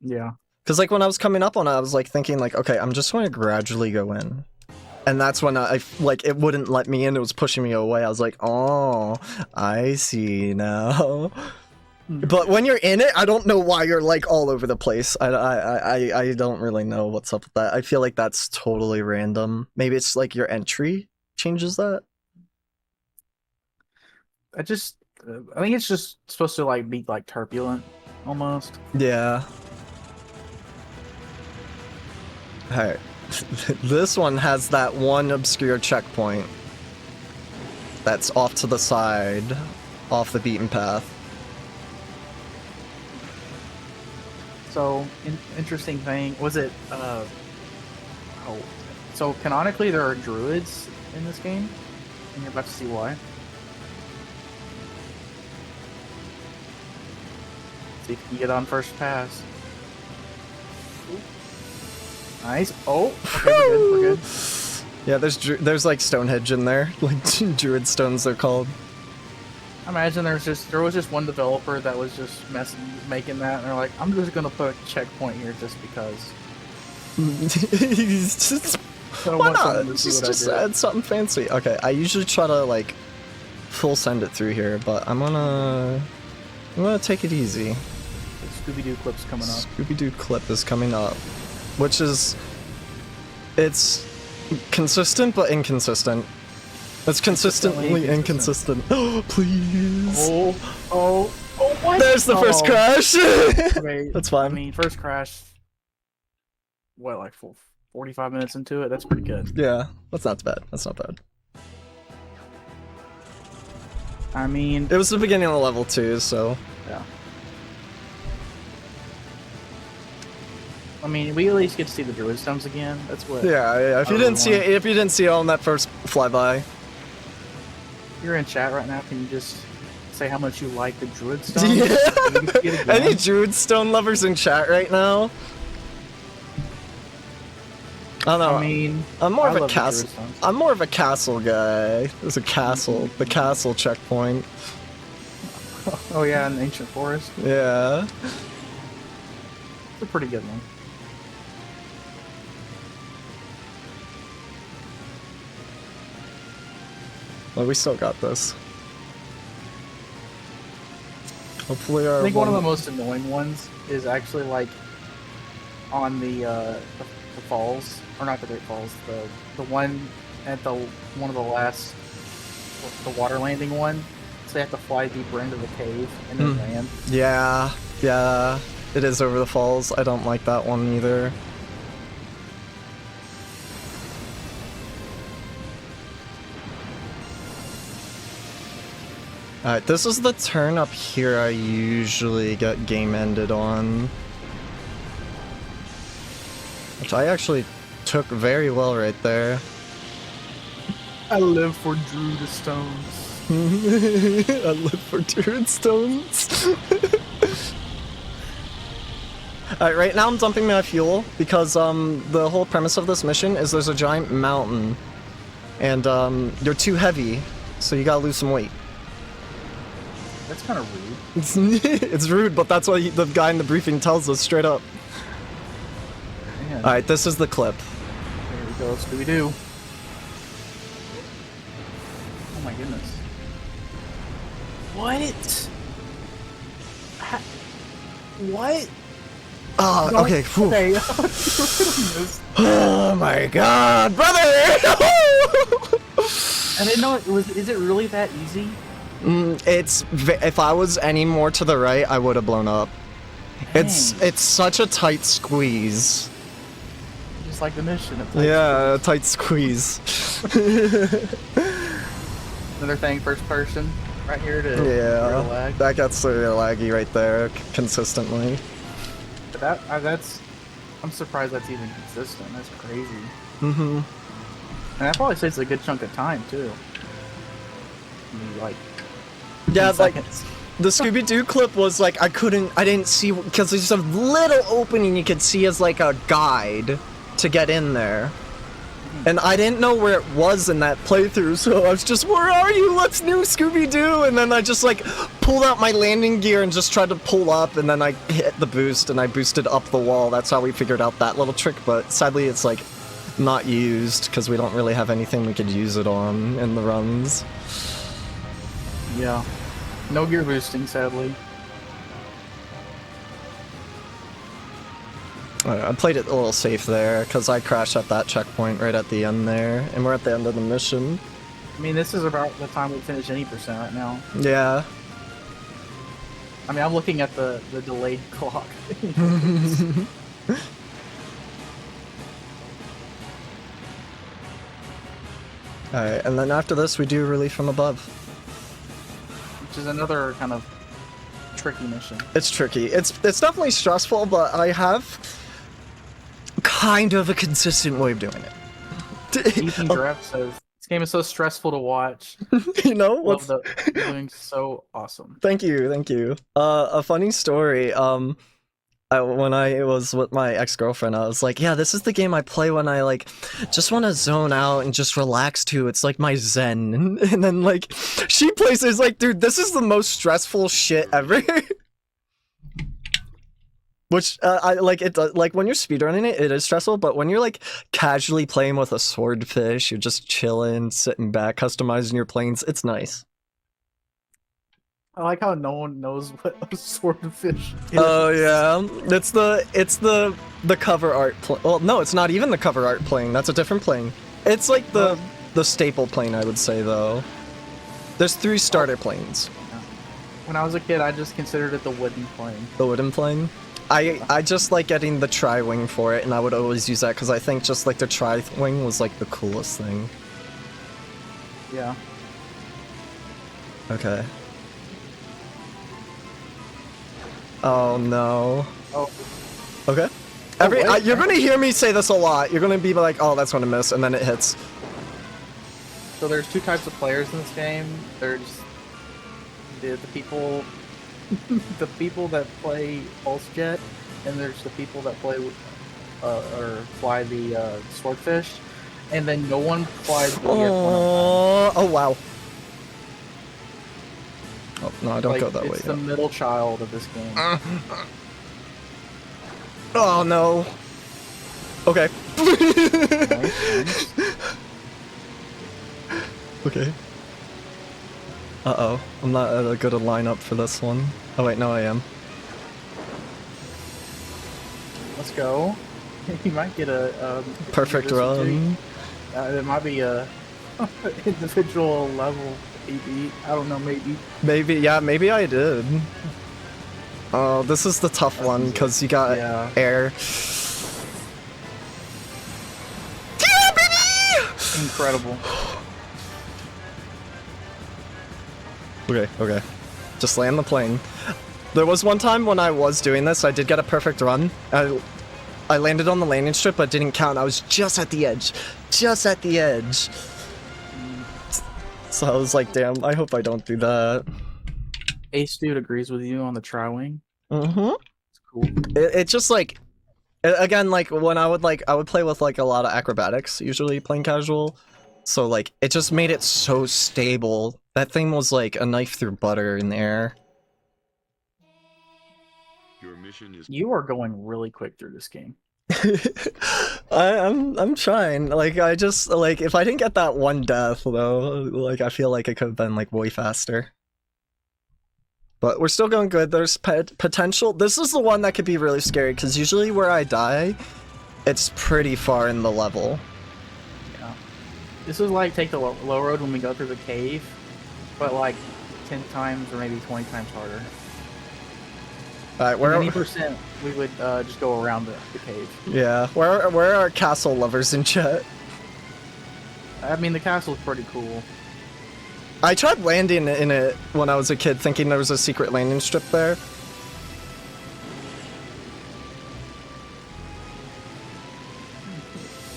Yeah. Because like when I was coming up on it, I was like thinking like, okay, I'm just going to gradually go in. And that's when I like it wouldn't let me in, it was pushing me away. I was like, oh, I see now. But when you're in it, I don't know why you're like all over the place. I don't really know what's up with that. I feel like that's totally random. Maybe it's like your entry changes that. I think it's just supposed to like be like turbulent, almost. Yeah. Alright. This one has that one obscure checkpoint that's off to the side, off the beaten path. So, interesting thing, was it, so canonically there are druids in this game, and you're about to see why. See if you can get on first pass. Nice. Oh, okay, we're good. Yeah, there's like Stonehenge in there, like druid stones they're called. I imagine there was just one developer that was just making that, and they're like, I'm just gonna put a checkpoint here just because. He's just, why not? Just add something fancy. Okay, I usually try to like full send it through here, but I'm gonna take it easy. Scooby-Doo clip's coming up. Scooby-Doo clip is coming up, which is it's consistent but inconsistent. It's consistently inconsistent. Oh, please. Oh, what? There's the first crash. Okay, That's fine. I mean, first crash, what, like 45 minutes into it? That's pretty good. Yeah, that's not bad. That's not bad. I mean... It was the beginning of the level too, so... Yeah. I mean, we at least get to see the druid stones again. That's what... Yeah, if you didn't see it on that first flyby. You're in chat right now, can you just say how much you like the druid stones? Yeah. Any druid stone lovers in chat right now? I don't know. I mean, I'm more I of a love the castle. druid stones. I'm more of a castle guy. There's a castle. The castle checkpoint. Oh yeah, an ancient forest. Yeah. It's a pretty good one. Well, we still got this. Hopefully our I think one of the most annoying ones is actually like on the falls, or not the Great Falls, the one at one of the last, the water landing one. So they have to fly deeper into the cave and then land. Yeah, yeah, it is over the falls. I don't like that one either. Alright, this is the turn up here I usually get game ended on. Which I actually took very well right there. I live for Druid Stones. I live for Druid Stones. Alright, right now I'm dumping my fuel because the whole premise of this mission is there's a giant mountain and you're too heavy, so you gotta lose some weight. That's kind of rude. It's rude, but that's what the guy in the briefing tells us straight up. Alright, this is the clip. There we go, Scooby-Doo. Oh my goodness. What? What? Oh, okay. Okay. Oh my god, brother! I didn't know it was. Is it really that easy? If I was any more to the right, I would have blown up. Dang. It's such a tight squeeze. Just like the mission. Yeah, tight squeeze. Another thing, first person, right here to lag. That gets laggy right there consistently. But I'm surprised that's even consistent. That's crazy. Mm-hmm. And that probably saves a good chunk of time too. Like, yeah, like seconds. the Scooby-Doo clip was like I didn't see because there's a little opening you could see as like a guide to get in there. And I didn't know where it was in that playthrough, so I was just, where are you? Let's new Scooby-Doo! And then I just like pulled out my landing gear and just tried to pull up, and then I hit the boost and I boosted up the wall. That's how we figured out that little trick, but sadly it's like not used because we don't really have anything we could use it on in the runs. Yeah. No gear boosting, sadly. I played it a little safe there, because I crashed at that checkpoint right at the end there, and we're at the end of the mission. I mean, this is about the time we finish any percent right now. Yeah. I mean, I'm looking at the delayed clock. Alright, and then after this we do Relief from Above. Which is another kind of tricky mission. It's tricky. It's definitely stressful, but I have kind of a consistent way of doing it. Ethan Giraffe says, this game is so stressful to watch. You know? What's Love the doing so awesome. Thank you, thank you. A funny story, when I was with my ex-girlfriend, I was like, yeah, this is the game I play when I, like, just want to zone out and just relax to. It's like my zen. And then, like, she plays it, it's like, dude, this is the most stressful shit ever. Which, I like, it, like, when you're speedrunning it, it is stressful, but when you're, like, casually playing with a swordfish, you're just chilling, sitting back, customizing your planes, it's nice. I like how no one knows what a swordfish is. Oh yeah, it's the cover art. Well, no, it's not even the cover art plane. That's a different plane. It's like the staple plane, I would say though. There's 3 starter planes. When I was a kid, I just considered it the wooden plane. The wooden plane. I just like getting the tri-wing for it, and I would always use that because I think just like the tri-wing was like the coolest thing. Yeah. Okay. Oh no. Oh. Okay. You're gonna hear me say this a lot. You're gonna be like, oh, that's gonna miss, and then it hits. So there's 2 types of players in this game. There's the people, the people that play Pulse Jet, and there's the people that play or fly the swordfish, and then no one flies the F-105. Oh wow. Oh, no, I don't go that way. It's the middle child of this game. Oh no. Okay. Nice. Okay. Uh-oh. I'm not at a good lineup for this one. Oh wait, no, I am. Let's go. You might get a Perfect run. There might be a individual level PB. I don't know, maybe. Maybe, yeah, maybe I did. Oh, this is the tough one because you got air. Yeah, baby! Incredible. Okay. Just land the plane. There was one time when I was doing this, I did get a perfect run. I landed on the landing strip, but didn't count. I was just at the edge. Just at the edge. So I was like, damn, I hope I don't do that. Ace Dude agrees with you on the tri-wing. Mm-hmm. It's cool. It just like, again, like when I would play with like a lot of acrobatics, usually playing casual. So like, it just made it so stable. That thing was like a knife through butter in the air. Your mission is... You are going really quick through this game. I'm trying. Like I just like if I didn't get that one death though, like I feel like it could have been like way faster. But we're still going good. There's potential. This is the one that could be really scary because usually where I die, it's pretty far in the level. Yeah. This is like take the low road when we go through the cave, but like 10 times or maybe 20 times harder. Alright, where 80% we would just go around the cave. Yeah, where are castle lovers in chat? I mean, the castle's pretty cool. I tried landing in it when I was a kid, thinking there was a secret landing strip there.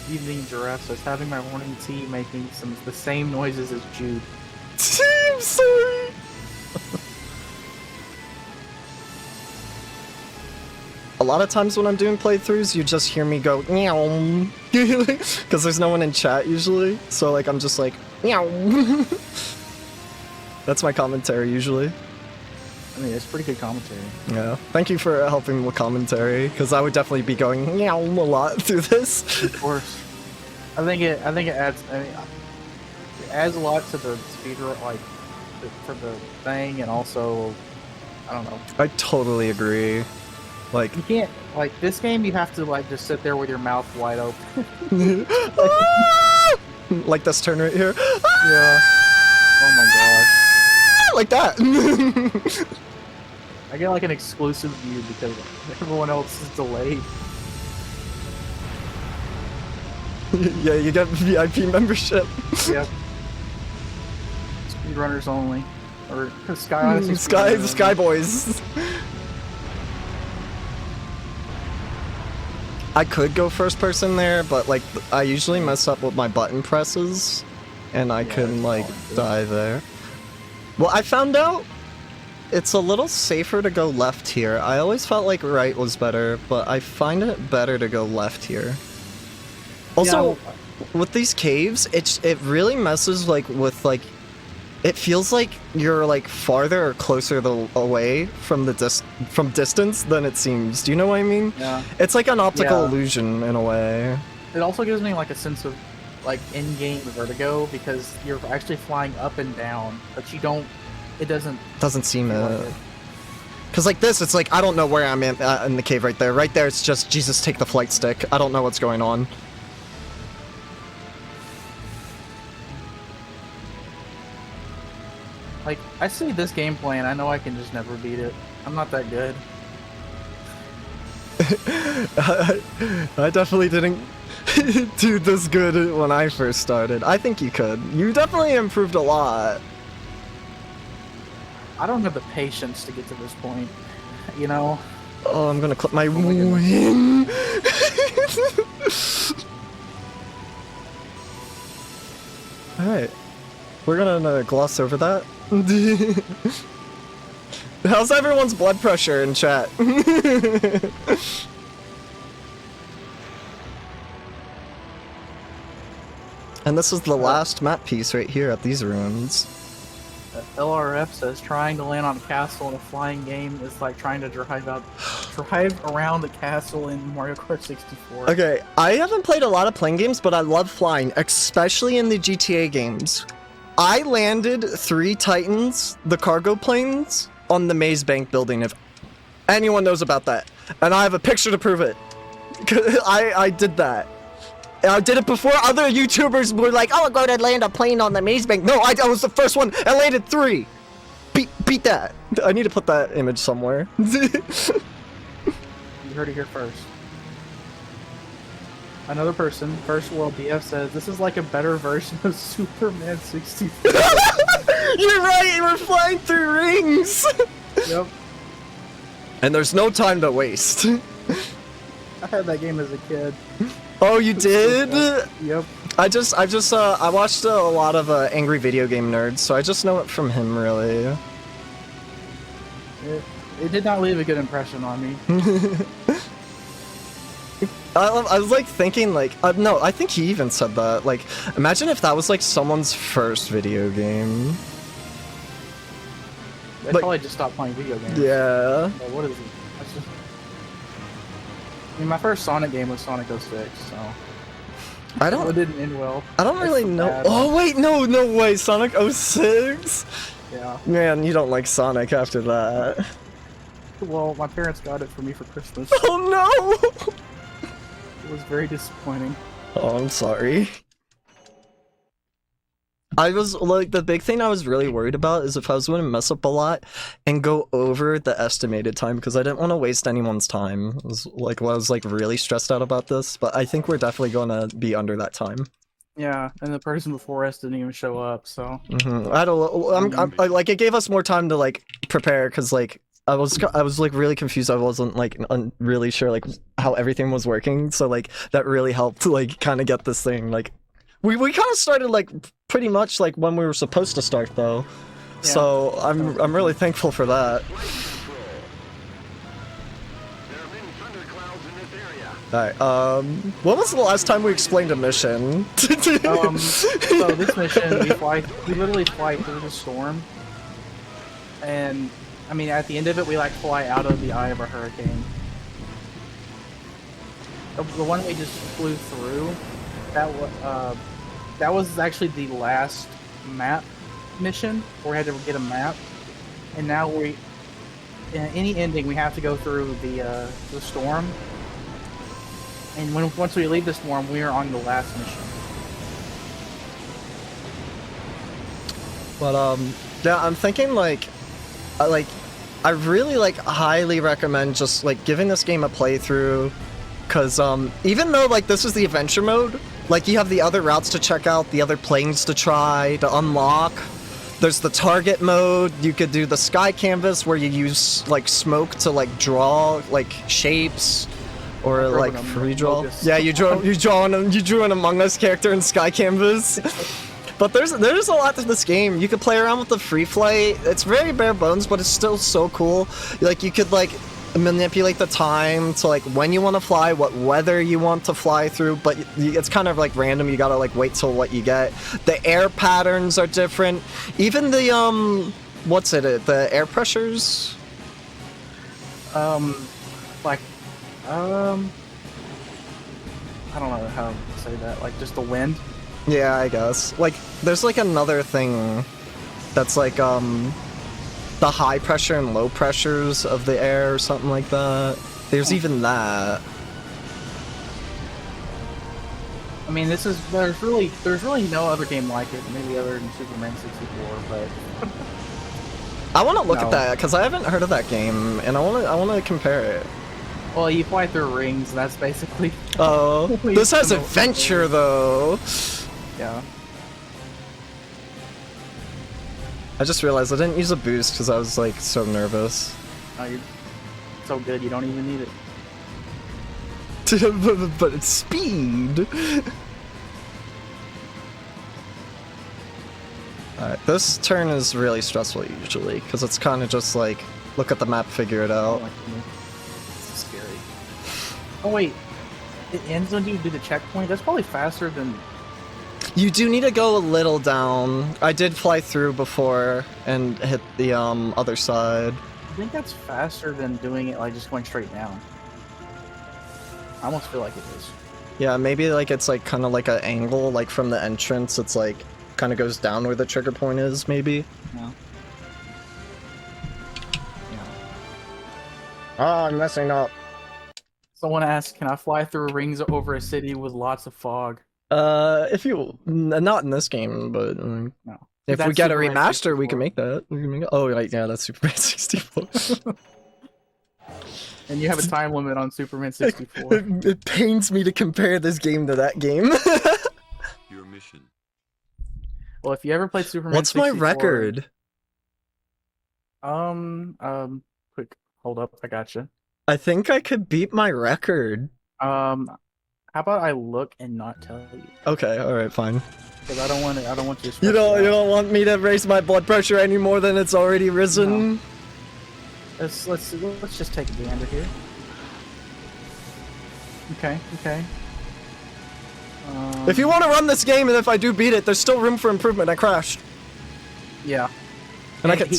Evening Giraffe says, having my morning tea making the same noises as Jude. I'm sorry. A lot of times when I'm doing playthroughs, you just hear me go meow, because there's no one in chat usually. So like I'm just like meow. That's my commentary usually. I mean, it's pretty good commentary. Yeah. Thank you for helping with commentary, because I would definitely be going meow a lot through this. Of course. I think it adds. I mean, it adds a lot to the speedrun, like for the thing, and also, I don't know. I totally agree. Like you can't like this game. You have to like just sit there with your mouth wide open. Like this turn right here. Yeah. Oh my god. Like that. I get like an exclusive view because everyone else is delayed. Yeah, you get VIP membership. Yep. Speedrunners only, or Sky Odyssey. Sky Boys. I could go first person there, but like I usually mess up with my button presses, and I couldn't like die there. Well, I found out it's a little safer to go left here. I always felt like right was better, but I find it better to go left here. Also, with these caves, it really messes like with like, it feels like you're like farther or closer away from the from distance than it seems. Do you know what I mean? Yeah. It's like an optical illusion in a way. It also gives me like a sense of like in-game vertigo because you're actually flying up and down, but you don't. It doesn't seem it. Cause like this, it's like I don't know where I'm in the cave right there. Right there, it's just Jesus take the flight stick. I don't know what's going on. Like, I see this gameplay and I know I can just never beat it. I'm not that good. I definitely didn't do this good when I first started. I think you could. You definitely improved a lot. I don't have the patience to get to this point, you know? Oh, I'm gonna clip my wing. Alright. We're gonna gloss over that. How's everyone's blood pressure in chat? And this is the last map piece right here at these ruins. LRF says trying to land on a castle in a flying game is like trying to drive around a castle in Mario Kart 64. Okay, I haven't played a lot of plane games, but I love flying, especially in the GTA games. I landed 3 Titans, the cargo planes, on the Maze Bank building if anyone knows about that. And I have a picture to prove it. I did that. And I did it before other YouTubers were like, oh, I'm going to land a plane on the Maze Bank. No, I was the first one. I landed 3. Beat that. I need to put that image somewhere. You heard it here first. Another person, First World DF, says, this is like a better version of Superman 64. You're right, we're flying through rings! Yep. And there's no time to waste. I had that game as a kid. Oh, you did? Yep. I watched a lot of Angry Video Game Nerds, so I just know it from him, really. It did not leave a good impression on me. I was like thinking like, no, I think he even said that. Like, imagine if that was like someone's first video game. They probably just stopped playing video games. Yeah. Like, what is it? That's just... I mean, my first Sonic game was Sonic 06, so... It didn't end well. I don't really know. Bad. Oh, wait, no way. Sonic 06? Yeah. Man, you don't like Sonic after that. Well, my parents got it for me for Christmas. Oh, no! It was very disappointing. Oh, I'm sorry. I was, like, the big thing I was really worried about is if I was going to mess up a lot and go over the estimated time, because I didn't want to waste anyone's time. It was, like, I was, like, really stressed out about this, but I think we're definitely going to be under that time. Yeah, and the person before us didn't even show up, so... Mm-hmm. Like, it gave us more time to, like, prepare, because, like, I was like really confused. I wasn't like really sure like how everything was working. So like that really helped to like kind of get this thing like we kind of started like pretty much like when we were supposed to start though. Yeah. So I'm really thankful for that. Alright, when was the last time we explained a mission? So this mission we literally fly through the storm, and I mean, at the end of it, we like fly out of the eye of a hurricane. The one we just flew through, that was actually the last map mission where we had to get a map, and now in any ending we have to go through the storm, and once we leave the storm, we are on the last mission. But yeah, I'm thinking like I really like highly recommend just like giving this game a playthrough, because even though like this is the adventure mode, like you have the other routes to check out, the other planes to try to unlock. There's the target mode. You could do the sky canvas where you use like smoke to like draw like shapes, or like free draw. Yeah, you drew an Among Us character in sky canvas. But there's a lot to this game. You could play around with the free flight. It's very bare bones, but it's still so cool. Like you could like manipulate the time to like when you want to fly, what weather you want to fly through, but it's kind of like random. You gotta like wait till what you get. The air patterns are different. Even the the air pressures. I don't know how to say that. Like just the wind. Yeah, I guess. Like, there's like another thing that's like, the high pressure and low pressures of the air or something like that. There's even that. I mean, there's really no other game like it, maybe other than Superman 64, but... I want to look at that, because I haven't heard of that game, and I want to compare it. Well, you fly through rings, and that's basically... Oh, this has adventure, though! Yeah. I just realized I didn't use a boost because I was like so nervous. Oh, you're so good you don't even need it. But it's speed! Alright, this turn is really stressful usually, because it's kind of just like, look at the map, figure it out. It's scary. Oh wait, it ends when you do the checkpoint? That's probably faster than... You do need to go a little down. I did fly through before and hit the other side. I think that's faster than doing it like just going straight down. I almost feel like it is. Yeah, maybe like it's like kind of like an angle, like from the entrance, it's like kind of goes down where the trigger point is, maybe. Yeah. Oh, I'm messing up. Someone asked, "Can I fly through rings over a city with lots of fog?" If you not in this game, but No. if we That's get a Superman remaster, we can 64. make that. We can make it. Oh, right, yeah, that's Superman 64. And you have a time limit on Superman 64. It pains me to compare this game to that game. Your mission. Well, if you ever played Superman What's 64, my record? Quick, hold up, I gotcha. I think I could beat my record. How about I look and not tell you? Okay, all right, fine. Because I don't want you to. You don't want me to raise my blood pressure any more than it's already risen. No. Let's just take a gander here. Okay. If you want to run this game, and if I do beat it, there's still room for improvement. I crashed. Yeah. And I could.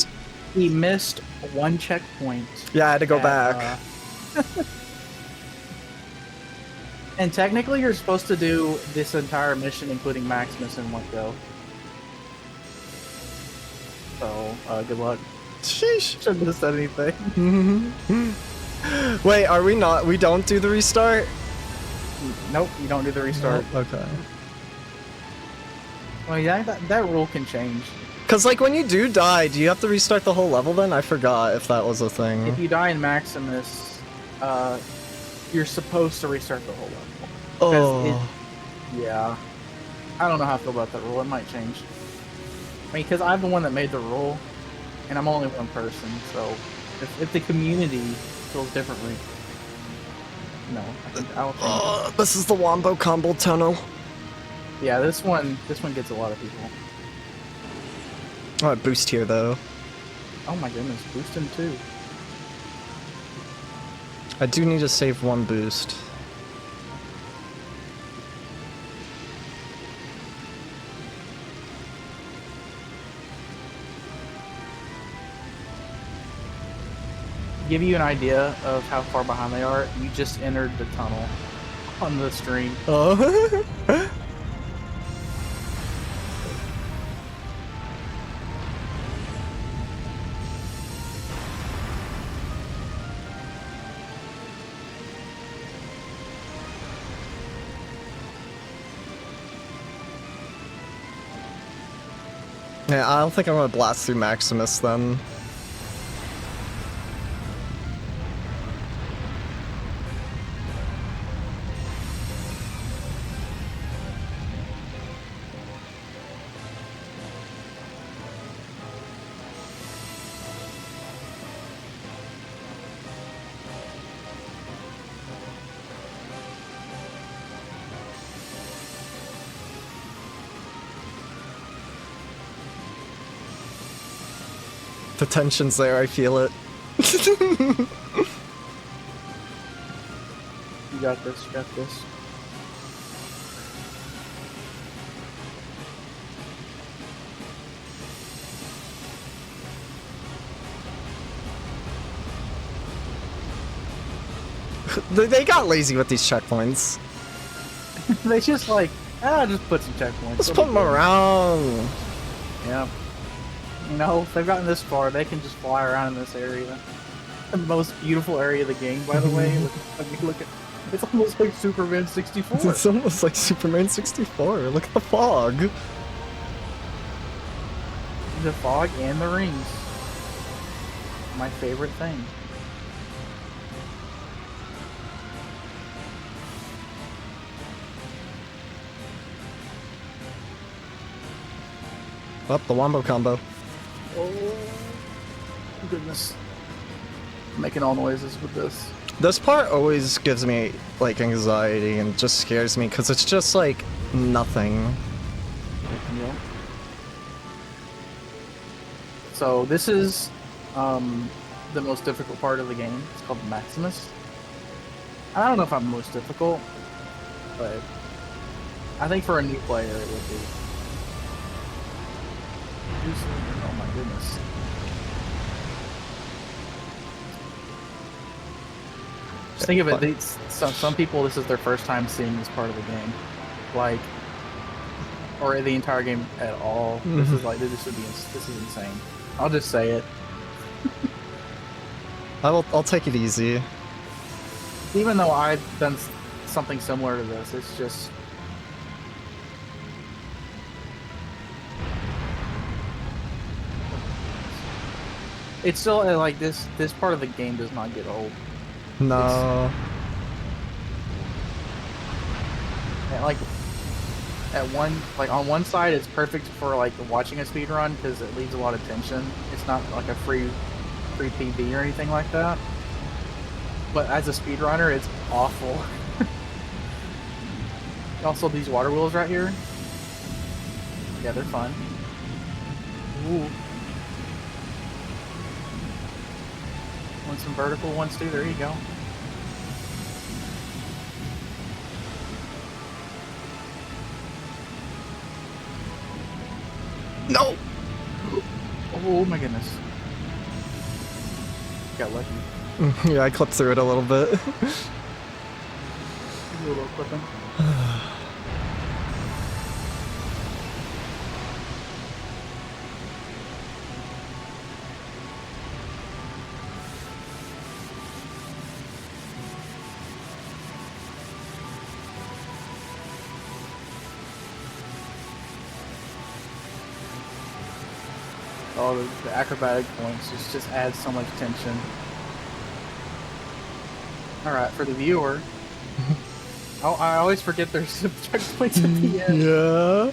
He missed one checkpoint. Yeah, I had to go back. And technically, you're supposed to do this entire mission, including Maximus, in one go. So, good luck. Sheesh. Shouldn't have said anything. Wait, are we not? We don't do the restart? Nope, you don't do the restart. Nope, okay. Well, yeah, that rule can change. Cause like when you do die, do you have to restart the whole level then? I forgot if that was a thing. If you die in Maximus, you're supposed to restart the whole level. Oh. Yeah. I don't know how I feel about that rule. It might change. I mean, because I'm the one that made the rule, and I'm only one person, so if the community feels differently, no, I'll change it. This is the Wombo Combo Tunnel. Yeah, this one gets a lot of people. Oh, a boost here though. Oh my goodness, boosting too. I do need to save one boost. Give you an idea of how far behind they are, you just entered the tunnel on the stream. Oh. Yeah, I don't think I'm gonna blast through Maximus then. The tension's there, I feel it. You got this, you got this. They got lazy with these checkpoints. They just like, just put some checkpoints. Let's put them around. Yeah. You know, if they've gotten this far, they can just fly around in this area. The most beautiful area of the game, by the way. Look at it's almost like Superman 64. It's almost like Superman 64. Look at the fog. The fog and the rings. My favorite thing. Up the Wombo Combo. Oh, goodness. I'm making all noises with this. This part always gives me, like, anxiety and just scares me, because it's just, like, nothing. Yeah. So, this is, the most difficult part of the game. It's called Maximus. I don't know if I'm most difficult, but I think for a new player it would be. Oh my goodness. Just think of it, some people, this is their first time seeing this part of the game. Like, or the entire game at all. This is like, this is insane. I'll just say it. I'll take it easy. Even though I've done something similar to this, it's just. It's still like this part of the game does not get old. No. Like on one side it's perfect for like watching a speed run because it leaves a lot of tension. It's not like a free PB or anything like that. But as a speedrunner, it's awful. Also, these water wheels right here. Yeah, they're fun. Ooh. Want some vertical ones too? There you go. No! Oh my goodness. Got lucky. Yeah, I clipped through it a little bit. Do a little clipping. Oh, the acrobatic points just adds so much tension. Alright, for the viewer. Oh, I always forget there's subject points at the end. Yeah. Oh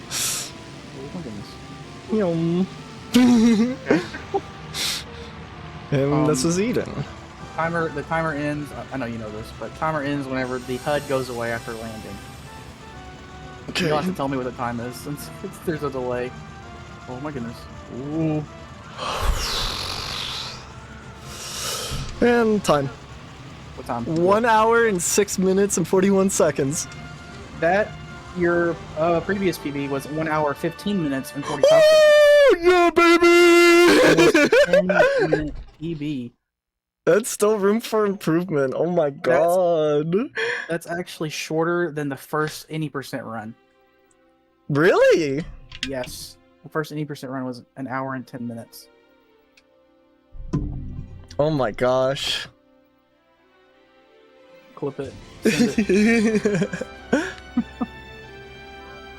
my goodness. Yum. And this is Eden. The timer ends. I know you know this, but timer ends whenever the HUD goes away after landing. Okay. You don't have to tell me what the time is since there's a delay. Oh my goodness. Ooh. And time. What time? 1 hour and 6 minutes and 41 seconds. That your previous PB was 1 hour 15 minutes and 45 seconds. Oh, yeah, baby! 10-minute PB. That's still room for improvement. Oh my god. That's actually shorter than the first any percent run. Really? Yes. The first any percent run was 1 hour and 10 minutes. Oh my gosh. Clip it. Send it.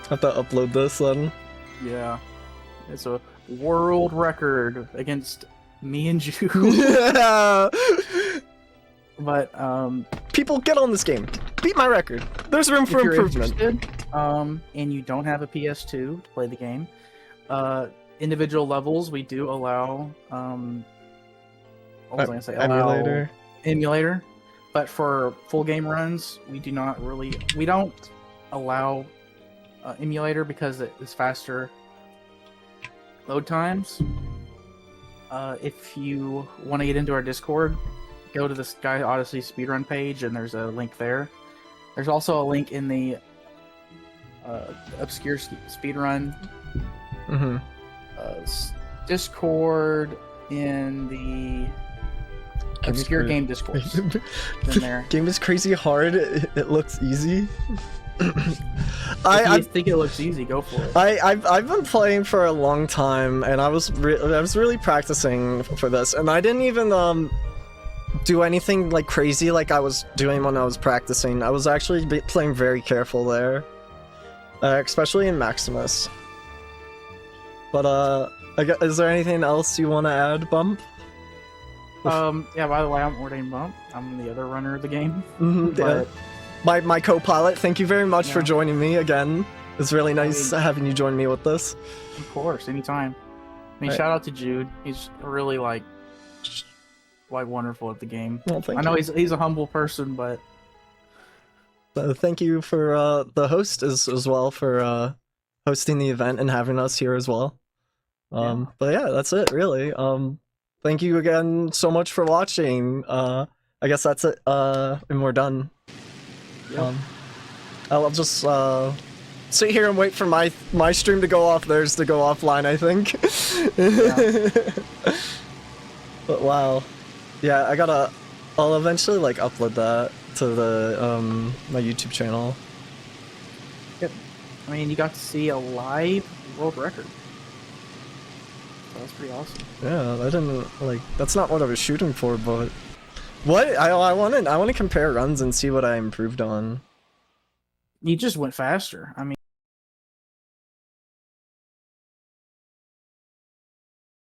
Have to upload this then. Yeah. It's a world record against me and Jude. Yeah. But People get on this game. Beat my record. There's room for if you're improvement. interested, and you don't have a PS2 to play the game, individual levels we do allow. What was I gonna say? Emulator. Emulator, but for full game runs, we don't allow emulator because it is faster load times. If you want to get into our Discord, go to the Sky Odyssey speedrun page, and there's a link there. There's also a link in the Obscure speedrun Discord in the Obscure Game Discord. In there. Game is crazy hard. It looks easy. If you think it looks easy, go for it. I've been playing for a long time, and I was really practicing for this, and I didn't even do anything like crazy like I was doing when I was practicing. I was actually playing very careful there, especially in Maximus. But is there anything else you want to add, Bump? Yeah, by the way, I'm Ordained Bump. I'm the other runner of the game. Yeah. My co-pilot, thank you very much for joining me again. It's really nice having you join me with this. Of course, anytime. Shout out to Jude. He's really like wonderful at the game. Well, thank I know you. he's a humble person, but thank you for the host as well for hosting the event and having us here as well. But yeah, that's it really. Thank you again so much for watching. I guess that's it. And we're done. Yep. I'll just sit here and wait for my stream to go off. Theirs to go offline, I think. Yeah. But wow, yeah, I'll eventually like upload that to the my YouTube channel. Yep. I mean, you got to see a live world record. So that's pretty awesome. Yeah, I didn't like. That's not what I was shooting for, but What? I want to compare runs and see what I improved on. You just went faster. I mean.